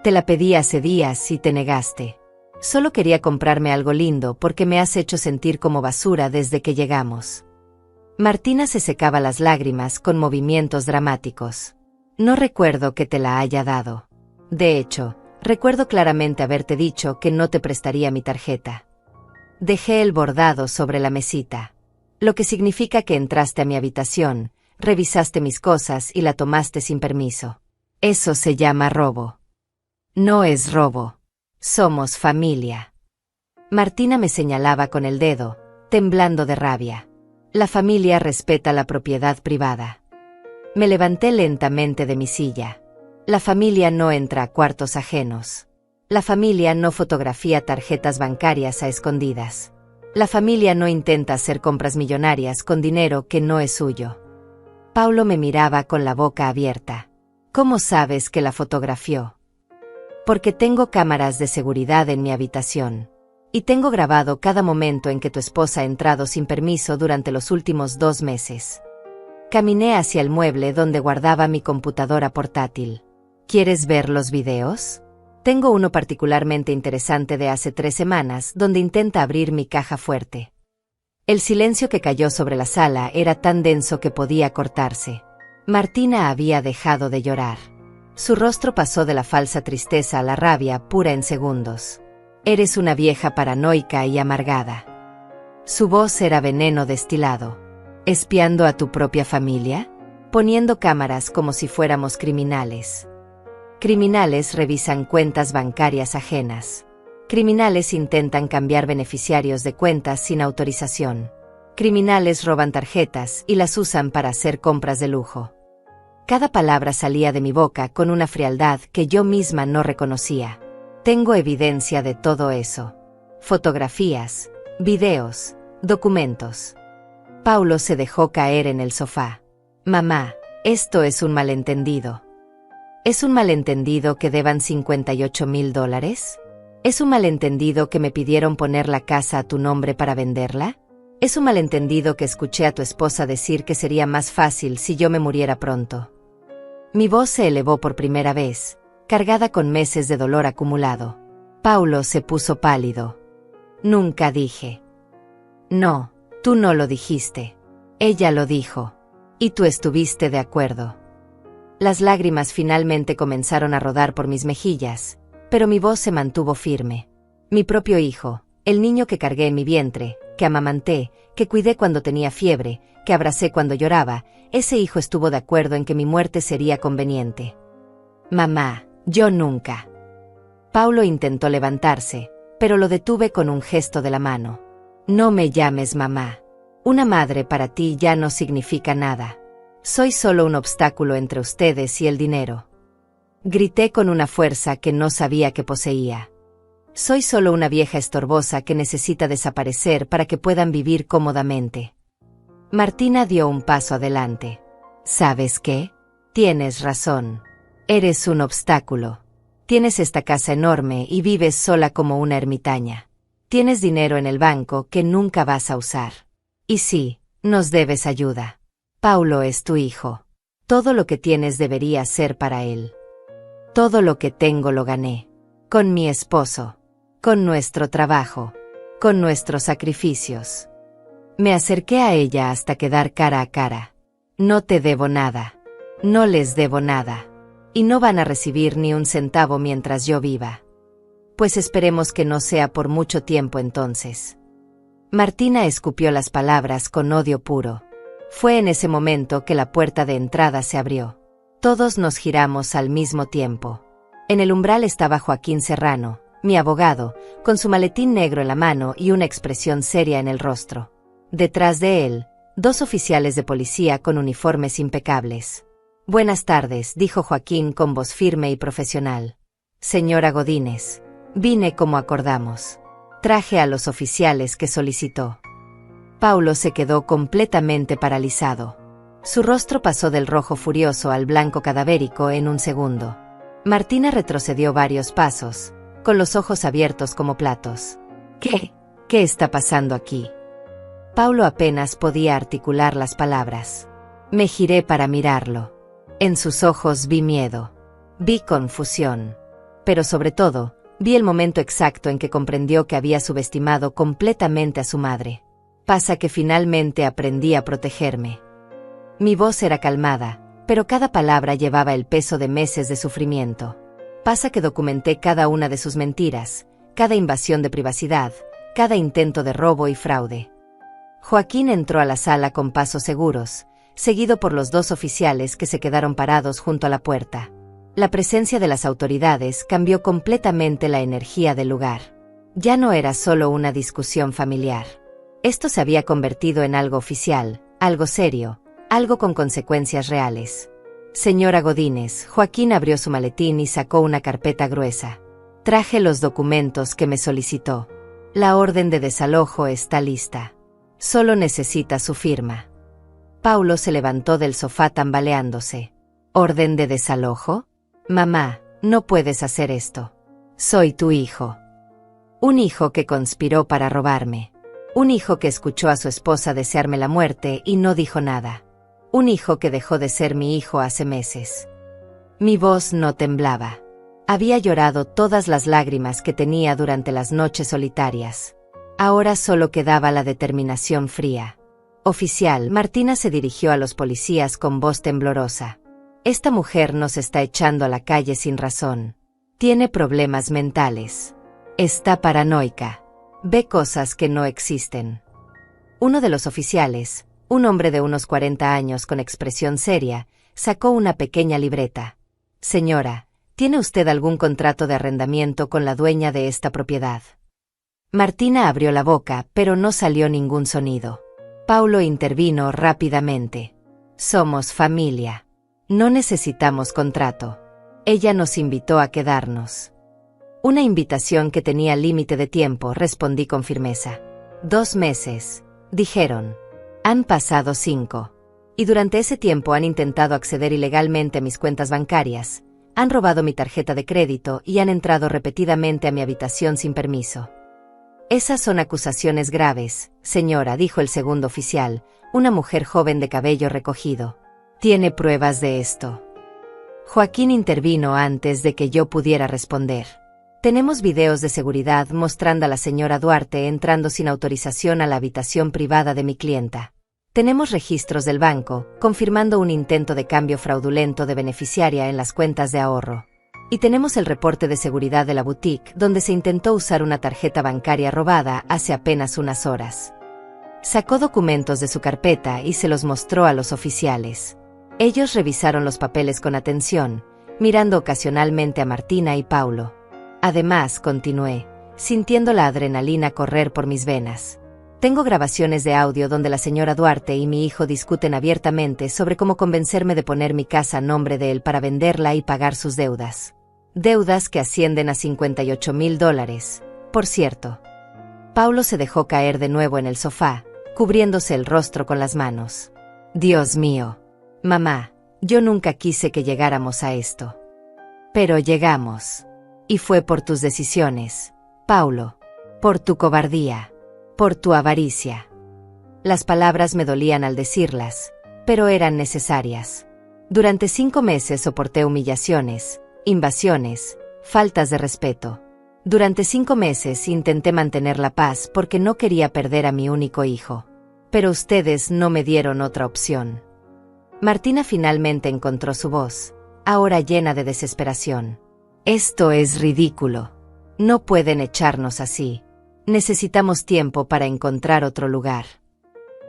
Te la pedí hace días y te negaste. Solo quería comprarme algo lindo porque me has hecho sentir como basura desde que llegamos. Martina se secaba las lágrimas con movimientos dramáticos. No recuerdo que te la haya dado. De hecho, recuerdo claramente haberte dicho que no te prestaría mi tarjeta. Dejé el bordado sobre la mesita. Lo que significa que entraste a mi habitación, revisaste mis cosas y la tomaste sin permiso. Eso se llama robo. No es robo. Somos familia. Martina me señalaba con el dedo, temblando de rabia. La familia respeta la propiedad privada. Me levanté lentamente de mi silla. La familia no entra a cuartos ajenos. La familia no fotografía tarjetas bancarias a escondidas. La familia no intenta hacer compras millonarias con dinero que no es suyo. Paulo me miraba con la boca abierta. ¿Cómo sabes que la fotografió? Porque tengo cámaras de seguridad en mi habitación. Y tengo grabado cada momento en que tu esposa ha entrado sin permiso durante los últimos 2 meses. Caminé hacia el mueble donde guardaba mi computadora portátil. ¿Quieres ver los videos? Tengo uno particularmente interesante de hace 3 semanas donde intenta abrir mi caja fuerte. El silencio que cayó sobre la sala era tan denso que podía cortarse. Martina había dejado de llorar. Su rostro pasó de la falsa tristeza a la rabia pura en segundos. Eres una vieja paranoica y amargada. Su voz era veneno destilado. ¿Espiando a tu propia familia? Poniendo cámaras como si fuéramos criminales. Criminales revisan cuentas bancarias ajenas. Criminales intentan cambiar beneficiarios de cuentas sin autorización. Criminales roban tarjetas y las usan para hacer compras de lujo. Cada palabra salía de mi boca con una frialdad que yo misma no reconocía. Tengo evidencia de todo eso. Fotografías, videos, documentos. Paulo se dejó caer en el sofá. Mamá, esto es un malentendido. ¿Es un malentendido que deban $58,000? ¿Es un malentendido que me pidieron poner la casa a tu nombre para venderla? ¿Es un malentendido que escuché a tu esposa decir que sería más fácil si yo me muriera pronto? Mi voz se elevó por primera vez, cargada con meses de dolor acumulado. Paulo se puso pálido. Nunca dije. No, tú no lo dijiste. Ella lo dijo. Y tú estuviste de acuerdo. Las lágrimas finalmente comenzaron a rodar por mis mejillas, pero mi voz se mantuvo firme. Mi propio hijo, el niño que cargué en mi vientre, que amamanté, que cuidé cuando tenía fiebre, que abracé cuando lloraba, ese hijo estuvo de acuerdo en que mi muerte sería conveniente. Mamá, yo nunca. Paulo intentó levantarse, pero lo detuve con un gesto de la mano. No me llames mamá. Una madre para ti ya no significa nada. Soy solo un obstáculo entre ustedes y el dinero. Grité con una fuerza que no sabía que poseía. Soy solo una vieja estorbosa que necesita desaparecer para que puedan vivir cómodamente. Martina dio un paso adelante. ¿Sabes qué? Tienes razón. Eres un obstáculo. Tienes esta casa enorme y vives sola como una ermitaña. Tienes dinero en el banco que nunca vas a usar. Y sí, nos debes ayuda. Paulo es tu hijo. Todo lo que tienes debería ser para él. Todo lo que tengo lo gané. Con mi esposo. Con nuestro trabajo. Con nuestros sacrificios. Me acerqué a ella hasta quedar cara a cara. No te debo nada. No les debo nada. Y no van a recibir ni un centavo mientras yo viva. Pues esperemos que no sea por mucho tiempo entonces. Martina escupió las palabras con odio puro. Fue en ese momento que la puerta de entrada se abrió. Todos nos giramos al mismo tiempo. En el umbral estaba Joaquín Serrano, mi abogado, con su maletín negro en la mano y una expresión seria en el rostro. Detrás de él, 2 oficiales de policía con uniformes impecables. «Buenas tardes», dijo Joaquín con voz firme y profesional. «Señora Godínez, vine como acordamos. Traje a los oficiales que solicitó». Paulo se quedó completamente paralizado. Su rostro pasó del rojo furioso al blanco cadavérico en un segundo. Martina retrocedió varios pasos, con los ojos abiertos como platos. ¿Qué? ¿Qué está pasando aquí? Paulo apenas podía articular las palabras. Me giré para mirarlo. En sus ojos vi miedo. Vi confusión. Pero sobre todo, vi el momento exacto en que comprendió que había subestimado completamente a su madre. Pasa que finalmente aprendí a protegerme. Mi voz era calmada, pero cada palabra llevaba el peso de meses de sufrimiento. Pasa que documenté cada una de sus mentiras, cada invasión de privacidad, cada intento de robo y fraude. Joaquín entró a la sala con pasos seguros, seguido por los 2 oficiales que se quedaron parados junto a la puerta. La presencia de las autoridades cambió completamente la energía del lugar. Ya no era solo una discusión familiar. Esto se había convertido en algo oficial, algo serio, algo con consecuencias reales. Señora Godínez, Joaquín abrió su maletín y sacó una carpeta gruesa. Traje los documentos que me solicitó. La orden de desalojo está lista. Solo necesita su firma. Paulo se levantó del sofá tambaleándose. ¿Orden de desalojo? Mamá, no puedes hacer esto. Soy tu hijo. Un hijo que conspiró para robarme. Un hijo que escuchó a su esposa desearme la muerte y no dijo nada. Un hijo que dejó de ser mi hijo hace meses. Mi voz no temblaba. Había llorado todas las lágrimas que tenía durante las noches solitarias. Ahora solo quedaba la determinación fría. Oficial, Martina se dirigió a los policías con voz temblorosa. Esta mujer nos está echando a la calle sin razón. Tiene problemas mentales. Está paranoica. Ve cosas que no existen. Uno de los oficiales, un hombre de unos 40 años con expresión seria, sacó una pequeña libreta. Señora, ¿tiene usted algún contrato de arrendamiento con la dueña de esta propiedad? Martina abrió la boca, pero no salió ningún sonido. Paulo intervino rápidamente. Somos familia. No necesitamos contrato. Ella nos invitó a quedarnos. Una invitación que tenía límite de tiempo, respondí con firmeza. 2 meses, dijeron. Han pasado 5. Y durante ese tiempo han intentado acceder ilegalmente a mis cuentas bancarias, han robado mi tarjeta de crédito y han entrado repetidamente a mi habitación sin permiso. Esas son acusaciones graves, señora, dijo el segundo oficial, una mujer joven de cabello recogido. ¿Tiene pruebas de esto? Joaquín intervino antes de que yo pudiera responder. Tenemos videos de seguridad mostrando a la señora Duarte entrando sin autorización a la habitación privada de mi clienta. Tenemos registros del banco, confirmando un intento de cambio fraudulento de beneficiaria en las cuentas de ahorro. Y tenemos el reporte de seguridad de la boutique, donde se intentó usar una tarjeta bancaria robada hace apenas unas horas. Sacó documentos de su carpeta y se los mostró a los oficiales. Ellos revisaron los papeles con atención, mirando ocasionalmente a Martina y Paulo. Además, continué, sintiendo la adrenalina correr por mis venas. Tengo grabaciones de audio donde la señora Duarte y mi hijo discuten abiertamente sobre cómo convencerme de poner mi casa a nombre de él para venderla y pagar sus deudas. Deudas que ascienden a $58,000, por cierto. Paulo se dejó caer de nuevo en el sofá, cubriéndose el rostro con las manos. Dios mío. Mamá, yo nunca quise que llegáramos a esto. Pero llegamos. Y fue por tus decisiones, Paulo. Por tu cobardía. Por tu avaricia. Las palabras me dolían al decirlas, pero eran necesarias. Durante 5 meses soporté humillaciones, invasiones, faltas de respeto. Durante 5 meses intenté mantener la paz porque no quería perder a mi único hijo. Pero ustedes no me dieron otra opción. Martina finalmente encontró su voz, ahora llena de desesperación. Esto es ridículo. No pueden echarnos así. Necesitamos tiempo para encontrar otro lugar.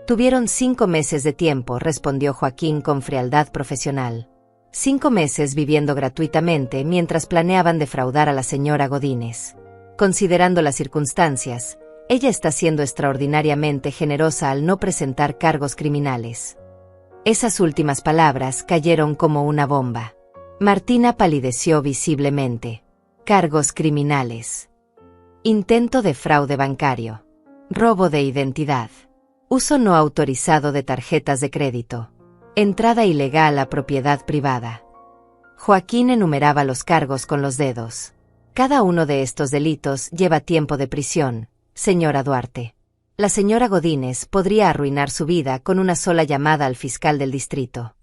Tuvieron 5 meses de tiempo, respondió Joaquín con frialdad profesional. 5 meses viviendo gratuitamente mientras planeaban defraudar a la señora Godínez. Considerando las circunstancias, ella está siendo extraordinariamente generosa al no presentar cargos criminales. Esas últimas palabras cayeron como una bomba. Martina palideció visiblemente. Cargos criminales. Intento de fraude bancario. Robo de identidad. Uso no autorizado de tarjetas de crédito. Entrada ilegal a propiedad privada. Joaquín enumeraba los cargos con los dedos. Cada uno de estos delitos lleva tiempo de prisión, señora Duarte. La señora Godínez podría arruinar su vida con una sola llamada al fiscal del distrito.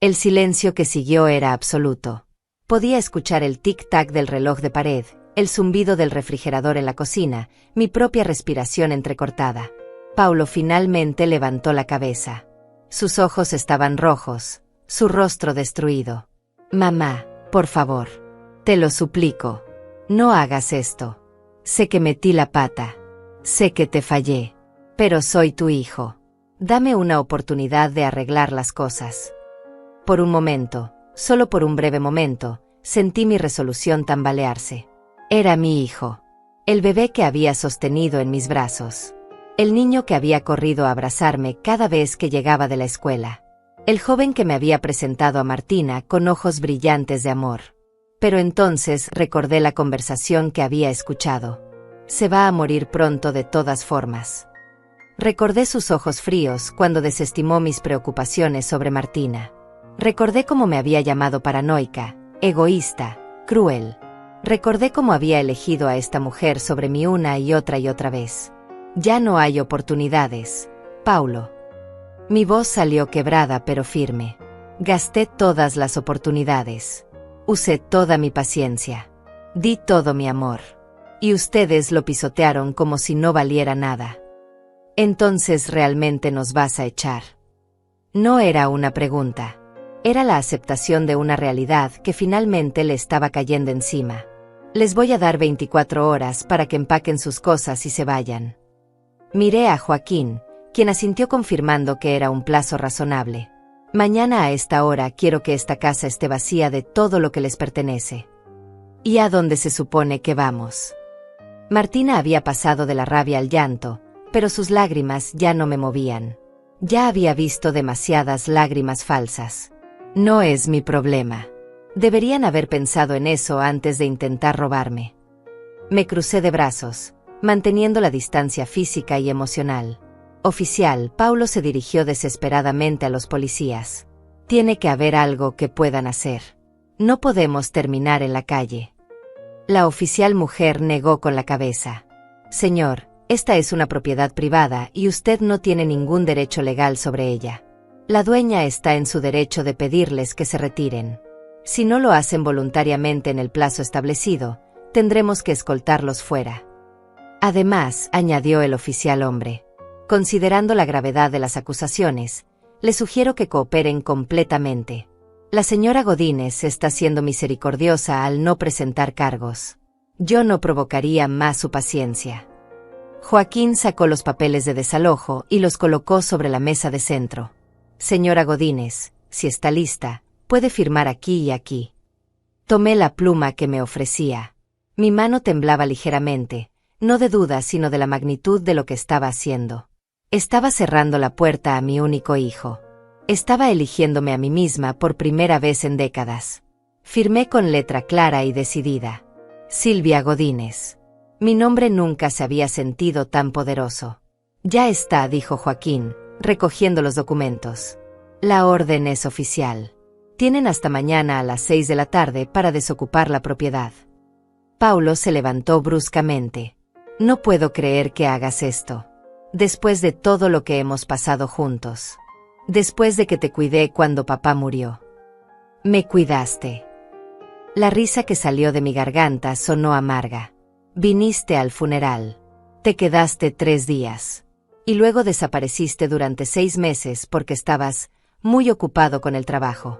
El silencio que siguió era absoluto. Podía escuchar el tic-tac del reloj de pared, el zumbido del refrigerador en la cocina, mi propia respiración entrecortada. Paulo finalmente levantó la cabeza. Sus ojos estaban rojos, su rostro destruido. Mamá, por favor. Te lo suplico. No hagas esto. Sé que metí la pata. Sé que te fallé. Pero soy tu hijo. Dame una oportunidad de arreglar las cosas. Por un momento, solo por un breve momento, sentí mi resolución tambalearse. Era mi hijo. El bebé que había sostenido en mis brazos. El niño que había corrido a abrazarme cada vez que llegaba de la escuela. El joven que me había presentado a Martina con ojos brillantes de amor. Pero entonces recordé la conversación que había escuchado. Se va a morir pronto de todas formas. Recordé sus ojos fríos cuando desestimó mis preocupaciones sobre Martina. Recordé cómo me había llamado paranoica, egoísta, cruel. Recordé cómo había elegido a esta mujer sobre mí una y otra vez. Ya no hay oportunidades, Paulo. Mi voz salió quebrada pero firme. Gasté todas las oportunidades. Usé toda mi paciencia. Di todo mi amor. Y ustedes lo pisotearon como si no valiera nada. Entonces realmente nos vas a echar. No era una pregunta. Era la aceptación de una realidad que finalmente le estaba cayendo encima. Les voy a dar 24 horas para que empaquen sus cosas y se vayan. Miré a Joaquín, quien asintió confirmando que era un plazo razonable. Mañana a esta hora quiero que esta casa esté vacía de todo lo que les pertenece. ¿Y a dónde se supone que vamos? Martina había pasado de la rabia al llanto, pero sus lágrimas ya no me movían. Ya había visto demasiadas lágrimas falsas. No es mi problema. Deberían haber pensado en eso antes de intentar robarme. Me crucé de brazos, manteniendo la distancia física y emocional. Oficial, Paulo se dirigió desesperadamente a los policías. Tiene que haber algo que puedan hacer. No podemos terminar en la calle. La oficial mujer negó con la cabeza. Señor, esta es una propiedad privada y usted no tiene ningún derecho legal sobre ella. La dueña está en su derecho de pedirles que se retiren. Si no lo hacen voluntariamente en el plazo establecido, tendremos que escoltarlos fuera. Además, añadió el oficial hombre, considerando la gravedad de las acusaciones, le sugiero que cooperen completamente. La señora Godínez está siendo misericordiosa al no presentar cargos. Yo no provocaría más su paciencia. Joaquín sacó los papeles de desalojo y los colocó sobre la mesa de centro. Señora Godínez, si está lista, puede firmar aquí y aquí. Tomé la pluma que me ofrecía. Mi mano temblaba ligeramente, no de duda sino de la magnitud de lo que estaba haciendo. Estaba cerrando la puerta a mi único hijo. Estaba eligiéndome a mí misma por primera vez en décadas. Firmé con letra clara y decidida. Silvia Godínez. Mi nombre nunca se había sentido tan poderoso. Ya está, dijo Joaquín, recogiendo los documentos. La orden es oficial. Tienen hasta mañana a las 6 de la tarde para desocupar la propiedad. Paulo se levantó bruscamente. No puedo creer que hagas esto. Después de todo lo que hemos pasado juntos. Después de que te cuidé cuando papá murió. Me cuidaste. La risa que salió de mi garganta sonó amarga. Viniste al funeral. Te quedaste 3 días. Y luego desapareciste durante 6 meses porque estabas muy ocupado con el trabajo.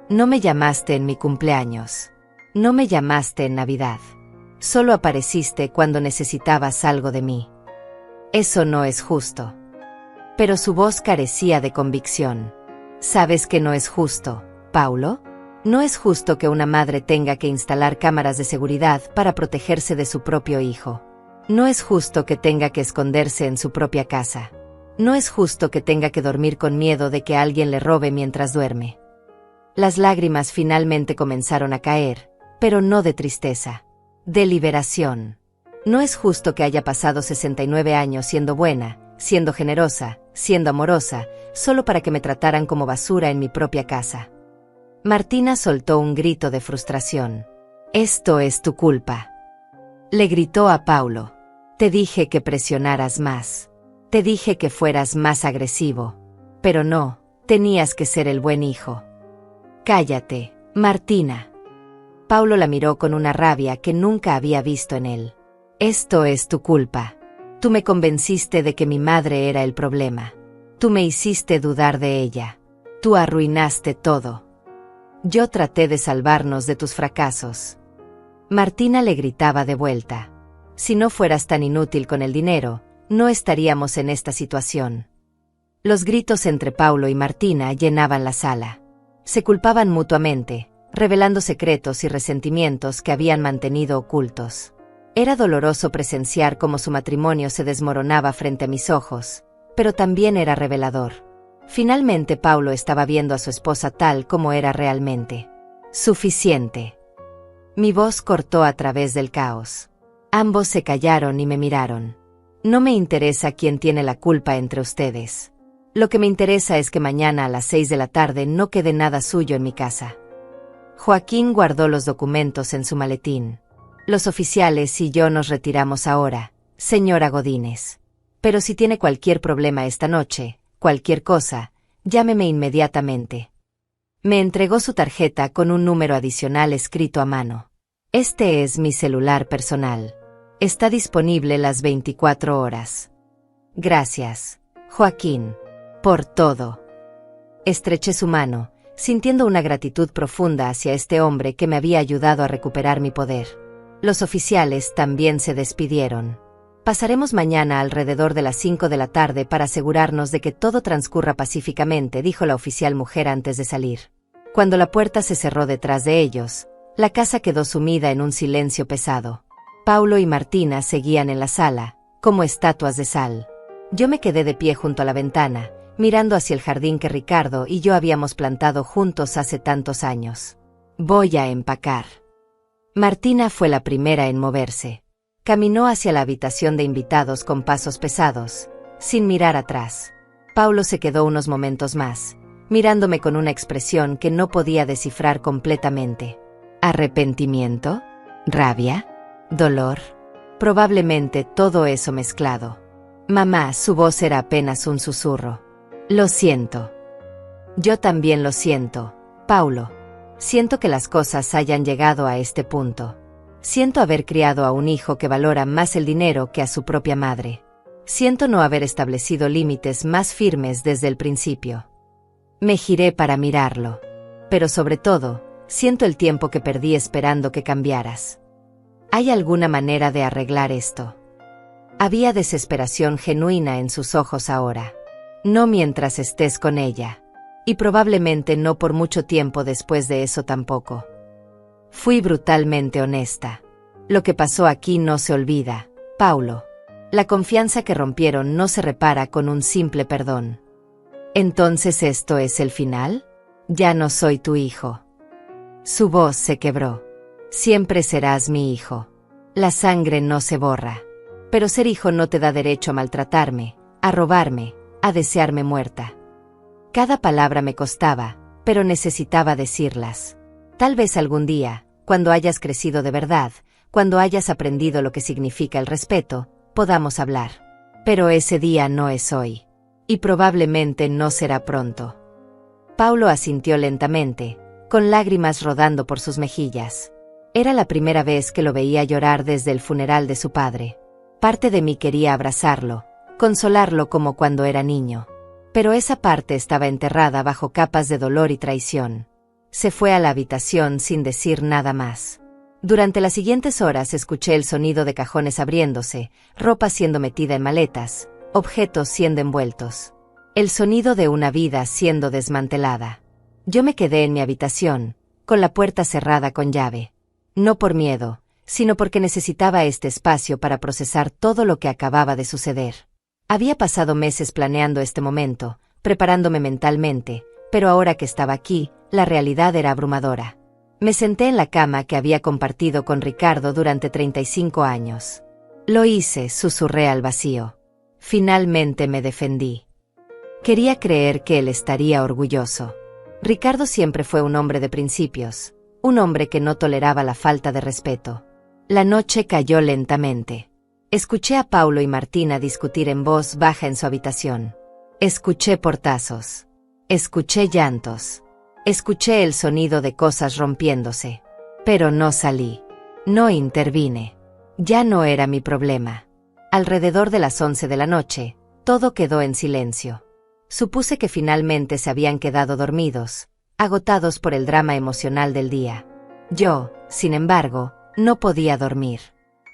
No me llamaste en mi cumpleaños. No me llamaste en Navidad. Solo apareciste cuando necesitabas algo de mí. Eso no es justo. Pero su voz carecía de convicción. ¿Sabes que no es justo, Paulo? No es justo que una madre tenga que instalar cámaras de seguridad para protegerse de su propio hijo. No es justo que tenga que esconderse en su propia casa. No es justo que tenga que dormir con miedo de que alguien le robe mientras duerme. Las lágrimas finalmente comenzaron a caer, pero no de tristeza, de liberación. No es justo que haya pasado 69 años siendo buena, siendo generosa, siendo amorosa, solo para que me trataran como basura en mi propia casa. Martina soltó un grito de frustración. Esto es tu culpa. Le gritó a Paulo. Te dije que presionaras más. Te dije que fueras más agresivo. Pero no, tenías que ser el buen hijo. Cállate, Martina. Paulo la miró con una rabia que nunca había visto en él. Esto es tu culpa. Tú me convenciste de que mi madre era el problema. Tú me hiciste dudar de ella. Tú arruinaste todo. Yo traté de salvarnos de tus fracasos. Martina le gritaba de vuelta. Si no fueras tan inútil con el dinero, no estaríamos en esta situación. Los gritos entre Paulo y Martina llenaban la sala. Se culpaban mutuamente, revelando secretos y resentimientos que habían mantenido ocultos. Era doloroso presenciar cómo su matrimonio se desmoronaba frente a mis ojos, pero también era revelador. Finalmente Paulo estaba viendo a su esposa tal como era realmente. Suficiente. Mi voz cortó a través del caos. Ambos se callaron y me miraron. No me interesa quién tiene la culpa entre ustedes. Lo que me interesa es que mañana a las 6 de la tarde no quede nada suyo en mi casa. Joaquín guardó los documentos en su maletín. Los oficiales y yo nos retiramos ahora, señora Godínez. Pero si tiene cualquier problema esta noche, cualquier cosa, llámeme inmediatamente. Me entregó su tarjeta con un número adicional escrito a mano. Este es mi celular personal. Está disponible las 24 horas. Gracias, Joaquín, por todo. Estreché su mano, sintiendo una gratitud profunda hacia este hombre que me había ayudado a recuperar mi poder. Los oficiales también se despidieron. Pasaremos mañana alrededor de las 5 de la tarde para asegurarnos de que todo transcurra pacíficamente, dijo la oficial mujer antes de salir. Cuando la puerta se cerró detrás de ellos, la casa quedó sumida en un silencio pesado. Paulo y Martina seguían en la sala, como estatuas de sal. Yo me quedé de pie junto a la ventana, mirando hacia el jardín que Ricardo y yo habíamos plantado juntos hace tantos años. Voy a empacar. Martina fue la primera en moverse. Caminó hacia la habitación de invitados con pasos pesados, sin mirar atrás. Paulo se quedó unos momentos más, mirándome con una expresión que no podía descifrar completamente. ¿Arrepentimiento? ¿Rabia? ¿Dolor? Probablemente todo eso mezclado. Mamá, su voz era apenas un susurro. Lo siento. Yo también lo siento, Paulo. Siento que las cosas hayan llegado a este punto. Siento haber criado a un hijo que valora más el dinero que a su propia madre. Siento no haber establecido límites más firmes desde el principio. Me giré para mirarlo. Pero sobre todo, siento el tiempo que perdí esperando que cambiaras. ¿Hay alguna manera de arreglar esto? Había desesperación genuina en sus ojos ahora. No mientras estés con ella. Y probablemente no por mucho tiempo después de eso tampoco. Fui brutalmente honesta. Lo que pasó aquí no se olvida, Paulo. La confianza que rompieron no se repara con un simple perdón. ¿Entonces esto es el final? Ya no soy tu hijo. Su voz se quebró. Siempre serás mi hijo. La sangre no se borra. Pero ser hijo no te da derecho a maltratarme, a robarme, a desearme muerta. Cada palabra me costaba, pero necesitaba decirlas. Tal vez algún día, cuando hayas crecido de verdad, cuando hayas aprendido lo que significa el respeto, podamos hablar. Pero ese día no es hoy. Y probablemente no será pronto. Paulo asintió lentamente, con lágrimas rodando por sus mejillas. Era la primera vez que lo veía llorar desde el funeral de su padre. Parte de mí quería abrazarlo, consolarlo como cuando era niño. Pero esa parte estaba enterrada bajo capas de dolor y traición. Se fue a la habitación sin decir nada más. Durante las siguientes horas escuché el sonido de cajones abriéndose, ropa siendo metida en maletas, objetos siendo envueltos. El sonido de una vida siendo desmantelada. Yo me quedé en mi habitación, con la puerta cerrada con llave. No por miedo, sino porque necesitaba este espacio para procesar todo lo que acababa de suceder. Había pasado meses planeando este momento, preparándome mentalmente, pero ahora que estaba aquí, la realidad era abrumadora. Me senté en la cama que había compartido con Ricardo durante 35 años. Lo hice, susurré al vacío. Finalmente me defendí. Quería creer que él estaría orgulloso. Ricardo siempre fue un hombre de principios, un hombre que no toleraba la falta de respeto. La noche cayó lentamente. Escuché a Paulo y Martina discutir en voz baja en su habitación. Escuché portazos. Escuché llantos. Escuché el sonido de cosas rompiéndose. Pero no salí. No intervine. Ya no era mi problema. Alrededor de las 11 de la noche, todo quedó en silencio. Supuse que finalmente se habían quedado dormidos, agotados por el drama emocional del día. Yo, sin embargo, no podía dormir.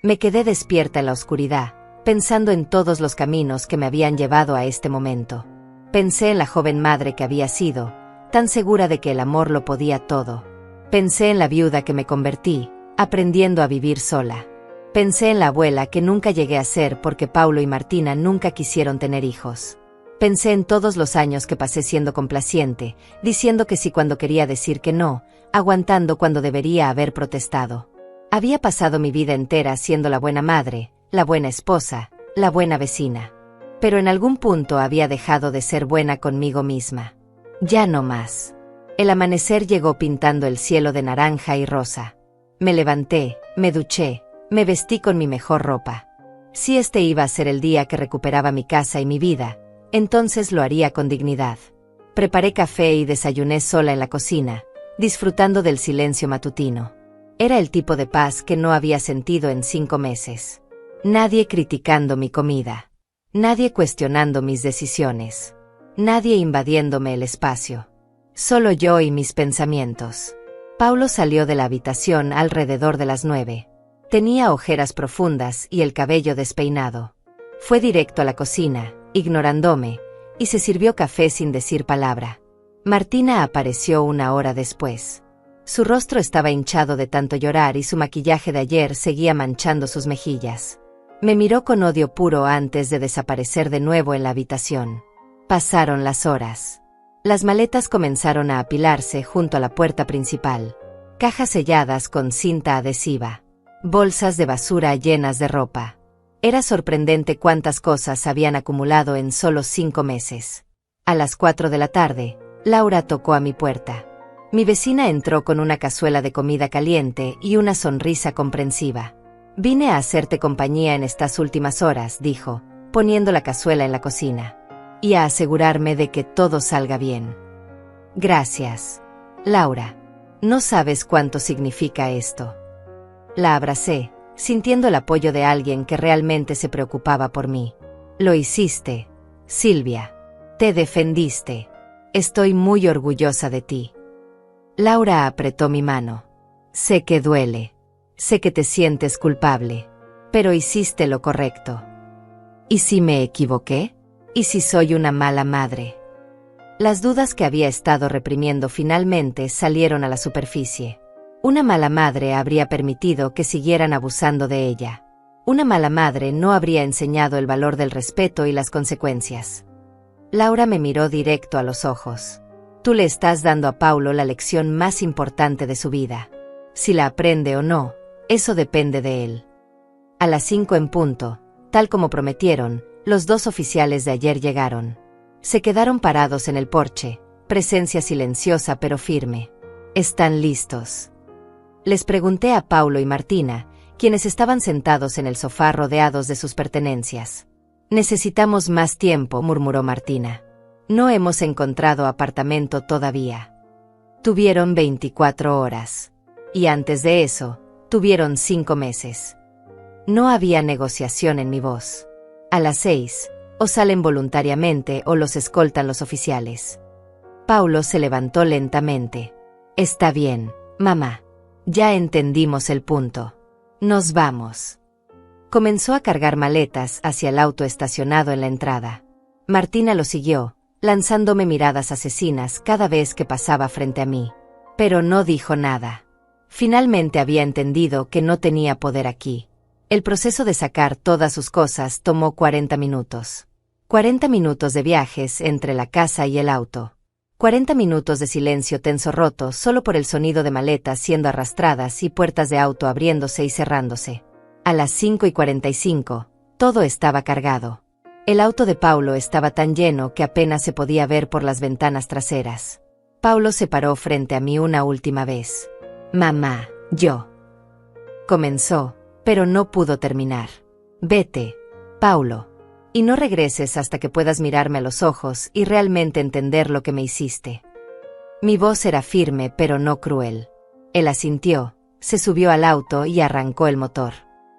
Me quedé despierta en la oscuridad, pensando en todos los caminos que me habían llevado a este momento. Pensé en la joven madre que había sido, tan segura de que el amor lo podía todo. Pensé en la viuda que me convertí, aprendiendo a vivir sola. Pensé en la abuela que nunca llegué a ser porque Paulo y Martina nunca quisieron tener hijos. Pensé en todos los años que pasé siendo complaciente, diciendo que sí cuando quería decir que no, aguantando cuando debería haber protestado. Había pasado mi vida entera siendo la buena madre, la buena esposa, la buena vecina. Pero en algún punto había dejado de ser buena conmigo misma. Ya no más. El amanecer llegó pintando el cielo de naranja y rosa. Me levanté, me duché, me vestí con mi mejor ropa. Si este iba a ser el día que recuperaba mi casa y mi vida, entonces lo haría con dignidad. Preparé café y desayuné sola en la cocina, disfrutando del silencio matutino. Era el tipo de paz que no había sentido en 5 meses. Nadie criticando mi comida. Nadie cuestionando mis decisiones. Nadie invadiéndome el espacio. Solo yo y mis pensamientos. Paulo salió de la habitación alrededor de las 9. Tenía ojeras profundas y el cabello despeinado. Fue directo a la cocina, ignorándome, y se sirvió café sin decir palabra. Martina apareció 1 hora después. Su rostro estaba hinchado de tanto llorar y su maquillaje de ayer seguía manchando sus mejillas. Me miró con odio puro antes de desaparecer de nuevo en la habitación. Pasaron las horas. Las maletas comenzaron a apilarse junto a la puerta principal. Cajas selladas con cinta adhesiva. Bolsas de basura llenas de ropa. Era sorprendente cuántas cosas habían acumulado en solo 5 meses. A las 4 de la tarde, Laura tocó a mi puerta. Mi vecina entró con una cazuela de comida caliente y una sonrisa comprensiva. Vine a hacerte compañía en estas últimas horas, dijo, poniendo la cazuela en la cocina. Y a asegurarme de que todo salga bien. Gracias, Laura. No sabes cuánto significa esto. La abracé, sintiendo el apoyo de alguien que realmente se preocupaba por mí. Lo hiciste, Silvia. Te defendiste. Estoy muy orgullosa de ti. Laura apretó mi mano. Sé que duele. Sé que te sientes culpable. Pero hiciste lo correcto. ¿Y si me equivoqué? ¿Y si soy una mala madre? Las dudas que había estado reprimiendo finalmente salieron a la superficie. Una mala madre habría permitido que siguieran abusando de ella. Una mala madre no habría enseñado el valor del respeto y las consecuencias. Laura me miró directo a los ojos. Tú le estás dando a Paulo la lección más importante de su vida. Si la aprende o no, eso depende de él. A las 5 en punto, tal como prometieron, los 2 oficiales de ayer llegaron. Se quedaron parados en el porche, presencia silenciosa pero firme. ¿Están listos? Les pregunté a Paulo y Martina, quienes estaban sentados en el sofá rodeados de sus pertenencias. Necesitamos más tiempo, murmuró Martina. No hemos encontrado apartamento todavía. Tuvieron 24 horas. Y antes de eso, tuvieron 5 meses. No había negociación en mi voz. A las 6, o salen voluntariamente o los escoltan los oficiales. Paulo se levantó lentamente. Está bien, mamá. Ya entendimos el punto. Nos vamos. Comenzó a cargar maletas hacia el auto estacionado en la entrada. Martina lo siguió, lanzándome miradas asesinas cada vez que pasaba frente a mí. Pero no dijo nada. Finalmente había entendido que no tenía poder aquí. El proceso de sacar todas sus cosas tomó 40 minutos. 40 minutos de viajes entre la casa y el auto. 40 minutos de silencio tenso roto solo por el sonido de maletas siendo arrastradas y puertas de auto abriéndose y cerrándose. A las 5:45, todo estaba cargado. El auto de Paulo estaba tan lleno que apenas se podía ver por las ventanas traseras. Paulo se paró frente a mí una última vez. Mamá, yo. Comenzó, pero no pudo terminar. Vete, Paulo. Y no regreses hasta que puedas mirarme a los ojos y realmente entender lo que me hiciste. Mi voz era firme pero no cruel. Él asintió, se subió al auto y arrancó el motor.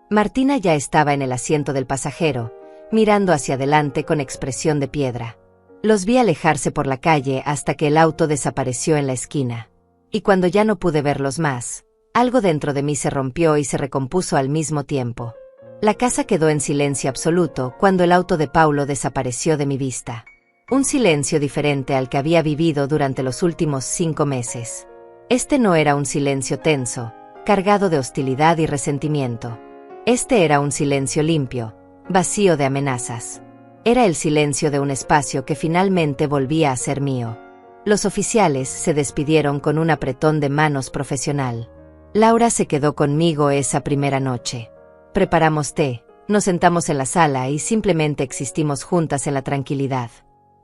Martina ya estaba en el asiento del pasajero, mirando hacia adelante con expresión de piedra. Los vi alejarse por la calle hasta que el auto desapareció en la esquina. Y cuando ya no pude verlos más, algo dentro de mí se rompió y se recompuso al mismo tiempo. La casa quedó en silencio absoluto cuando el auto de Paulo desapareció de mi vista. Un silencio diferente al que había vivido durante los últimos 5 meses. Este no era un silencio tenso, cargado de hostilidad y resentimiento. Este era un silencio limpio, vacío de amenazas. Era el silencio de un espacio que finalmente volvía a ser mío. Los oficiales se despidieron con un apretón de manos profesional. Laura se quedó conmigo esa primera noche. Preparamos té, nos sentamos en la sala y simplemente existimos juntas en la tranquilidad.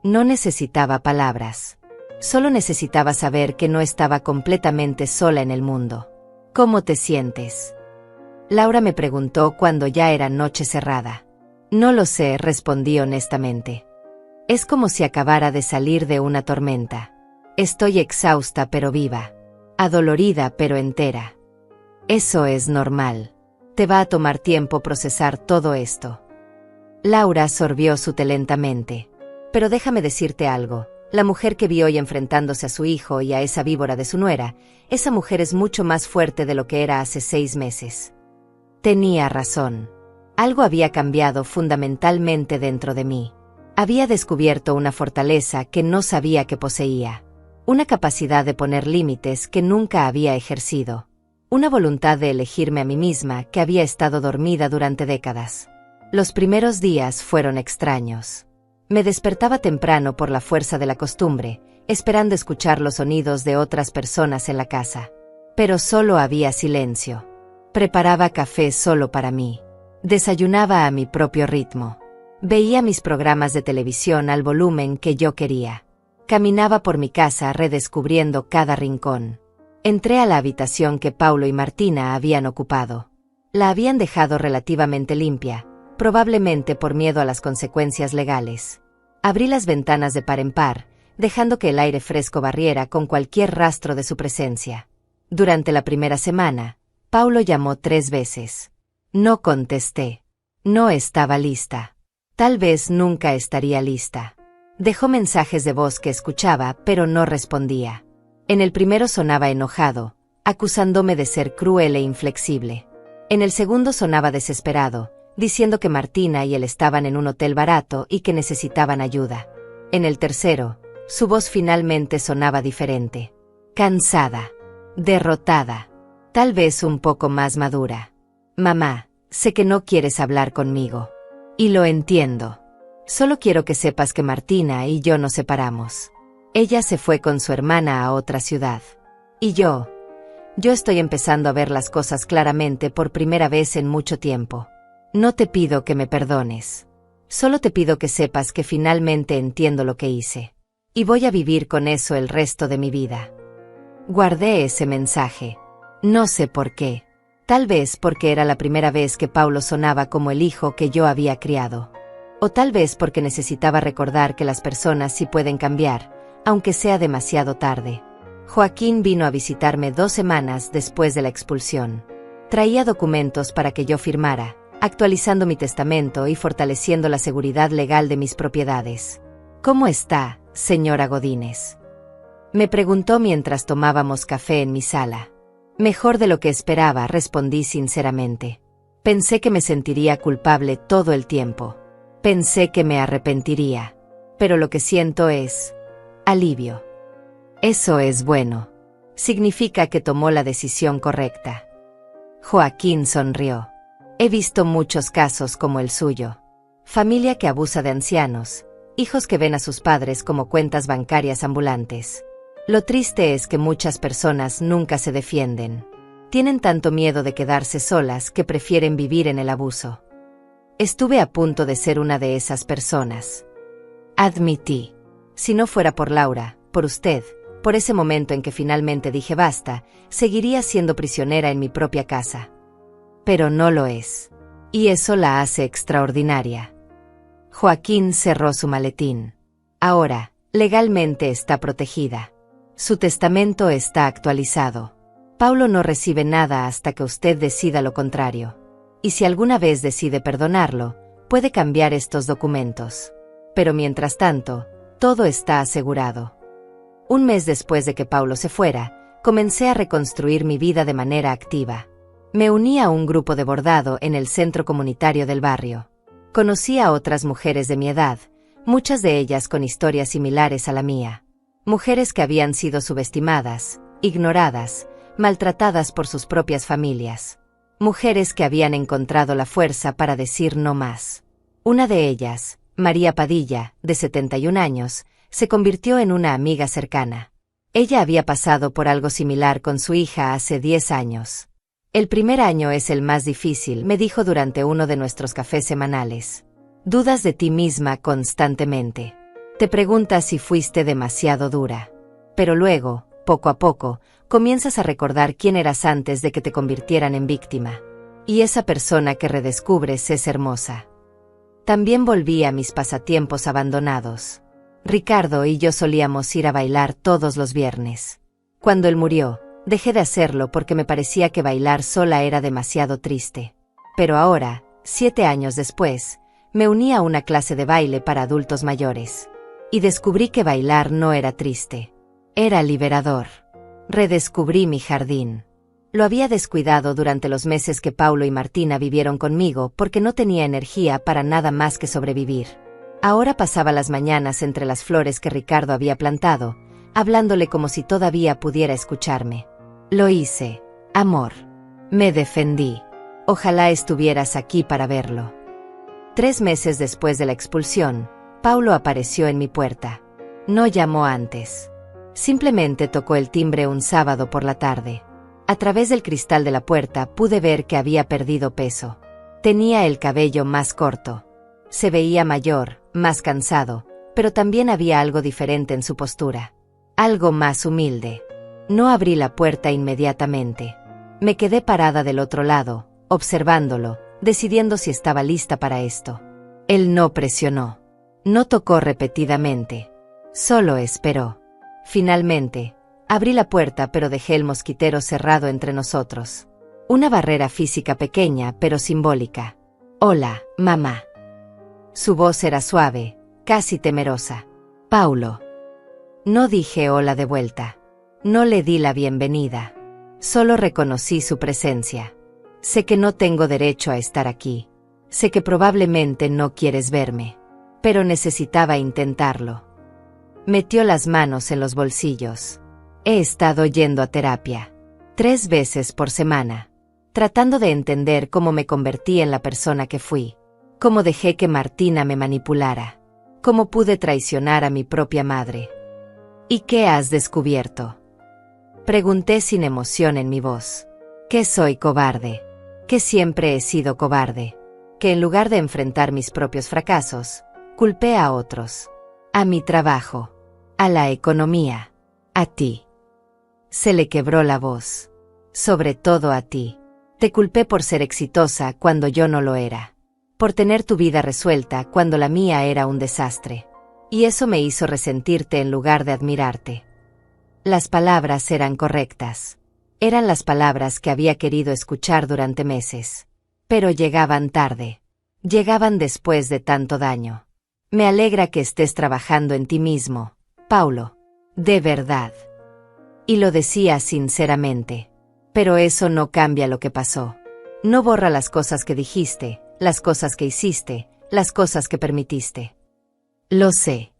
No necesitaba palabras. Solo necesitaba saber que no estaba completamente sola en el mundo. ¿Cómo te sientes? Laura me preguntó cuando ya era noche cerrada. No lo sé, respondí honestamente. Es como si acabara de salir de una tormenta. Estoy exhausta pero viva. Adolorida pero entera. Eso es normal. Te va a tomar tiempo procesar todo esto. Laura sorbió su té lentamente. Pero déjame decirte algo. La mujer que vi hoy enfrentándose a su hijo y a esa víbora de su nuera, esa mujer es mucho más fuerte de lo que era hace 6 meses. Tenía razón. Algo había cambiado fundamentalmente dentro de mí. Había descubierto una fortaleza que no sabía que poseía. Una capacidad de poner límites que nunca había ejercido. Una voluntad de elegirme a mí misma que había estado dormida durante décadas. Los primeros días fueron extraños. Me despertaba temprano por la fuerza de la costumbre, esperando escuchar los sonidos de otras personas en la casa. Pero solo había silencio. Preparaba café solo para mí. Desayunaba a mi propio ritmo. Veía mis programas de televisión al volumen que yo quería. Caminaba por mi casa redescubriendo cada rincón. Entré a la habitación que Paulo y Martina habían ocupado. La habían dejado relativamente limpia, probablemente por miedo a las consecuencias legales. Abrí las ventanas de par en par, dejando que el aire fresco barriera con cualquier rastro de su presencia. Durante la primera semana, Paulo llamó 3 veces. No contesté. No estaba lista. Tal vez nunca estaría lista. Dejó mensajes de voz que escuchaba, pero no respondía. En el primero sonaba enojado, acusándome de ser cruel e inflexible. En el segundo sonaba desesperado, diciendo que Martina y él estaban en un hotel barato y que necesitaban ayuda. En el tercero, su voz finalmente sonaba diferente. Cansada. Derrotada. Tal vez un poco más madura. Mamá, sé que no quieres hablar conmigo. Y lo entiendo. Solo quiero que sepas que Martina y yo nos separamos. Ella se fue con su hermana a otra ciudad. Y yo estoy empezando a ver las cosas claramente por primera vez en mucho tiempo. No te pido que me perdones. Solo te pido que sepas que finalmente entiendo lo que hice. Y voy a vivir con eso el resto de mi vida. Guardé ese mensaje. No sé por qué. Tal vez porque era la primera vez que Paulo sonaba como el hijo que yo había criado. O tal vez porque necesitaba recordar que las personas sí pueden cambiar, aunque sea demasiado tarde. Joaquín vino a visitarme 2 semanas después de la expulsión. Traía documentos para que yo firmara, actualizando mi testamento y fortaleciendo la seguridad legal de mis propiedades. ¿Cómo está, señora Godínez? Me preguntó mientras tomábamos café en mi sala. Mejor de lo que esperaba, respondí sinceramente. Pensé que me sentiría culpable todo el tiempo. Pensé que me arrepentiría. Pero lo que siento es alivio. Eso es bueno. Significa que tomó la decisión correcta. Joaquín sonrió. He visto muchos casos como el suyo. Familia que abusa de ancianos, hijos que ven a sus padres como cuentas bancarias ambulantes. Lo triste es que muchas personas nunca se defienden. Tienen tanto miedo de quedarse solas que prefieren vivir en el abuso. Estuve a punto de ser una de esas personas. Admití. Si no fuera por Laura, por usted, por ese momento en que finalmente dije basta, seguiría siendo prisionera en mi propia casa. Pero no lo es. Y eso la hace extraordinaria. Joaquín cerró su maletín. Ahora, legalmente está protegida. Su testamento está actualizado. Paulo no recibe nada hasta que usted decida lo contrario. Y si alguna vez decide perdonarlo, puede cambiar estos documentos. Pero mientras tanto, todo está asegurado. Un mes después de que Paulo se fuera, comencé a reconstruir mi vida de manera activa. Me uní a un grupo de bordado en el centro comunitario del barrio. Conocí a otras mujeres de mi edad, muchas de ellas con historias similares a la mía. Mujeres que habían sido subestimadas, ignoradas, maltratadas por sus propias familias. Mujeres que habían encontrado la fuerza para decir no más. Una de ellas, María Padilla, de 71 años, se convirtió en una amiga cercana. Ella había pasado por algo similar con su hija hace 10 años. El primer año es el más difícil, me dijo durante uno de nuestros cafés semanales. Dudas de ti misma constantemente. Te preguntas si fuiste demasiado dura. Pero luego, poco a poco, comienzas a recordar quién eras antes de que te convirtieran en víctima. Y esa persona que redescubres es hermosa. También volví a mis pasatiempos abandonados. Ricardo y yo solíamos ir a bailar todos los viernes. Cuando él murió, dejé de hacerlo porque me parecía que bailar sola era demasiado triste. Pero ahora, 7 años después, me uní a una clase de baile para adultos mayores. Y descubrí que bailar no era triste. Era liberador. Redescubrí mi jardín. Lo había descuidado durante los meses que Paulo y Martina vivieron conmigo porque no tenía energía para nada más que sobrevivir. Ahora pasaba las mañanas entre las flores que Ricardo había plantado, hablándole como si todavía pudiera escucharme. Lo hice, amor. Me defendí. Ojalá estuvieras aquí para verlo. 3 meses después de la expulsión, Paulo apareció en mi puerta. No llamó antes. Simplemente tocó el timbre un sábado por la tarde. A través del cristal de la puerta pude ver que había perdido peso. Tenía el cabello más corto. Se veía mayor, más cansado, pero también había algo diferente en su postura. Algo más humilde. No abrí la puerta inmediatamente. Me quedé parada del otro lado, observándolo, decidiendo si estaba lista para esto. Él no presionó. No tocó repetidamente. Solo esperó. Finalmente, abrí la puerta pero dejé el mosquitero cerrado entre nosotros. Una barrera física pequeña pero simbólica. Hola, mamá. Su voz era suave, casi temerosa. Paulo. No dije hola de vuelta. No le di la bienvenida. Solo reconocí su presencia. Sé que no tengo derecho a estar aquí. Sé que probablemente no quieres verme. Pero necesitaba intentarlo. Metió las manos en los bolsillos. He estado yendo a terapia. 3 veces por semana. Tratando de entender cómo me convertí en la persona que fui. Cómo dejé que Martina me manipulara. Cómo pude traicionar a mi propia madre. ¿Y qué has descubierto? Pregunté sin emoción en mi voz. Que soy cobarde. Que siempre he sido cobarde. que en lugar de enfrentar mis propios fracasos, culpé a otros, a mi trabajo, a la economía, a ti. Se le quebró la voz. Sobre todo a ti. Te culpé por ser exitosa cuando yo no lo era. Por tener tu vida resuelta cuando la mía era un desastre. Y eso me hizo resentirte en lugar de admirarte. Las palabras eran correctas. Eran las palabras que había querido escuchar durante meses. Pero llegaban tarde. Llegaban después de tanto daño. Me alegra que estés trabajando en ti mismo, Paulo. De verdad. Y lo decía sinceramente. Pero eso no cambia lo que pasó. No borra las cosas que dijiste, las cosas que hiciste, las cosas que permitiste. Lo sé.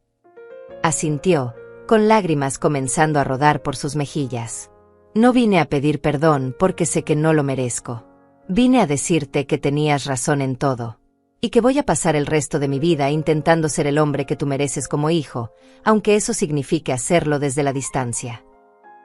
Asintió, con lágrimas comenzando a rodar por sus mejillas. No vine a pedir perdón porque sé que no lo merezco. Vine a decirte que tenías razón en todo. Y que voy a pasar el resto de mi vida intentando ser el hombre que tú mereces como hijo, aunque eso signifique hacerlo desde la distancia.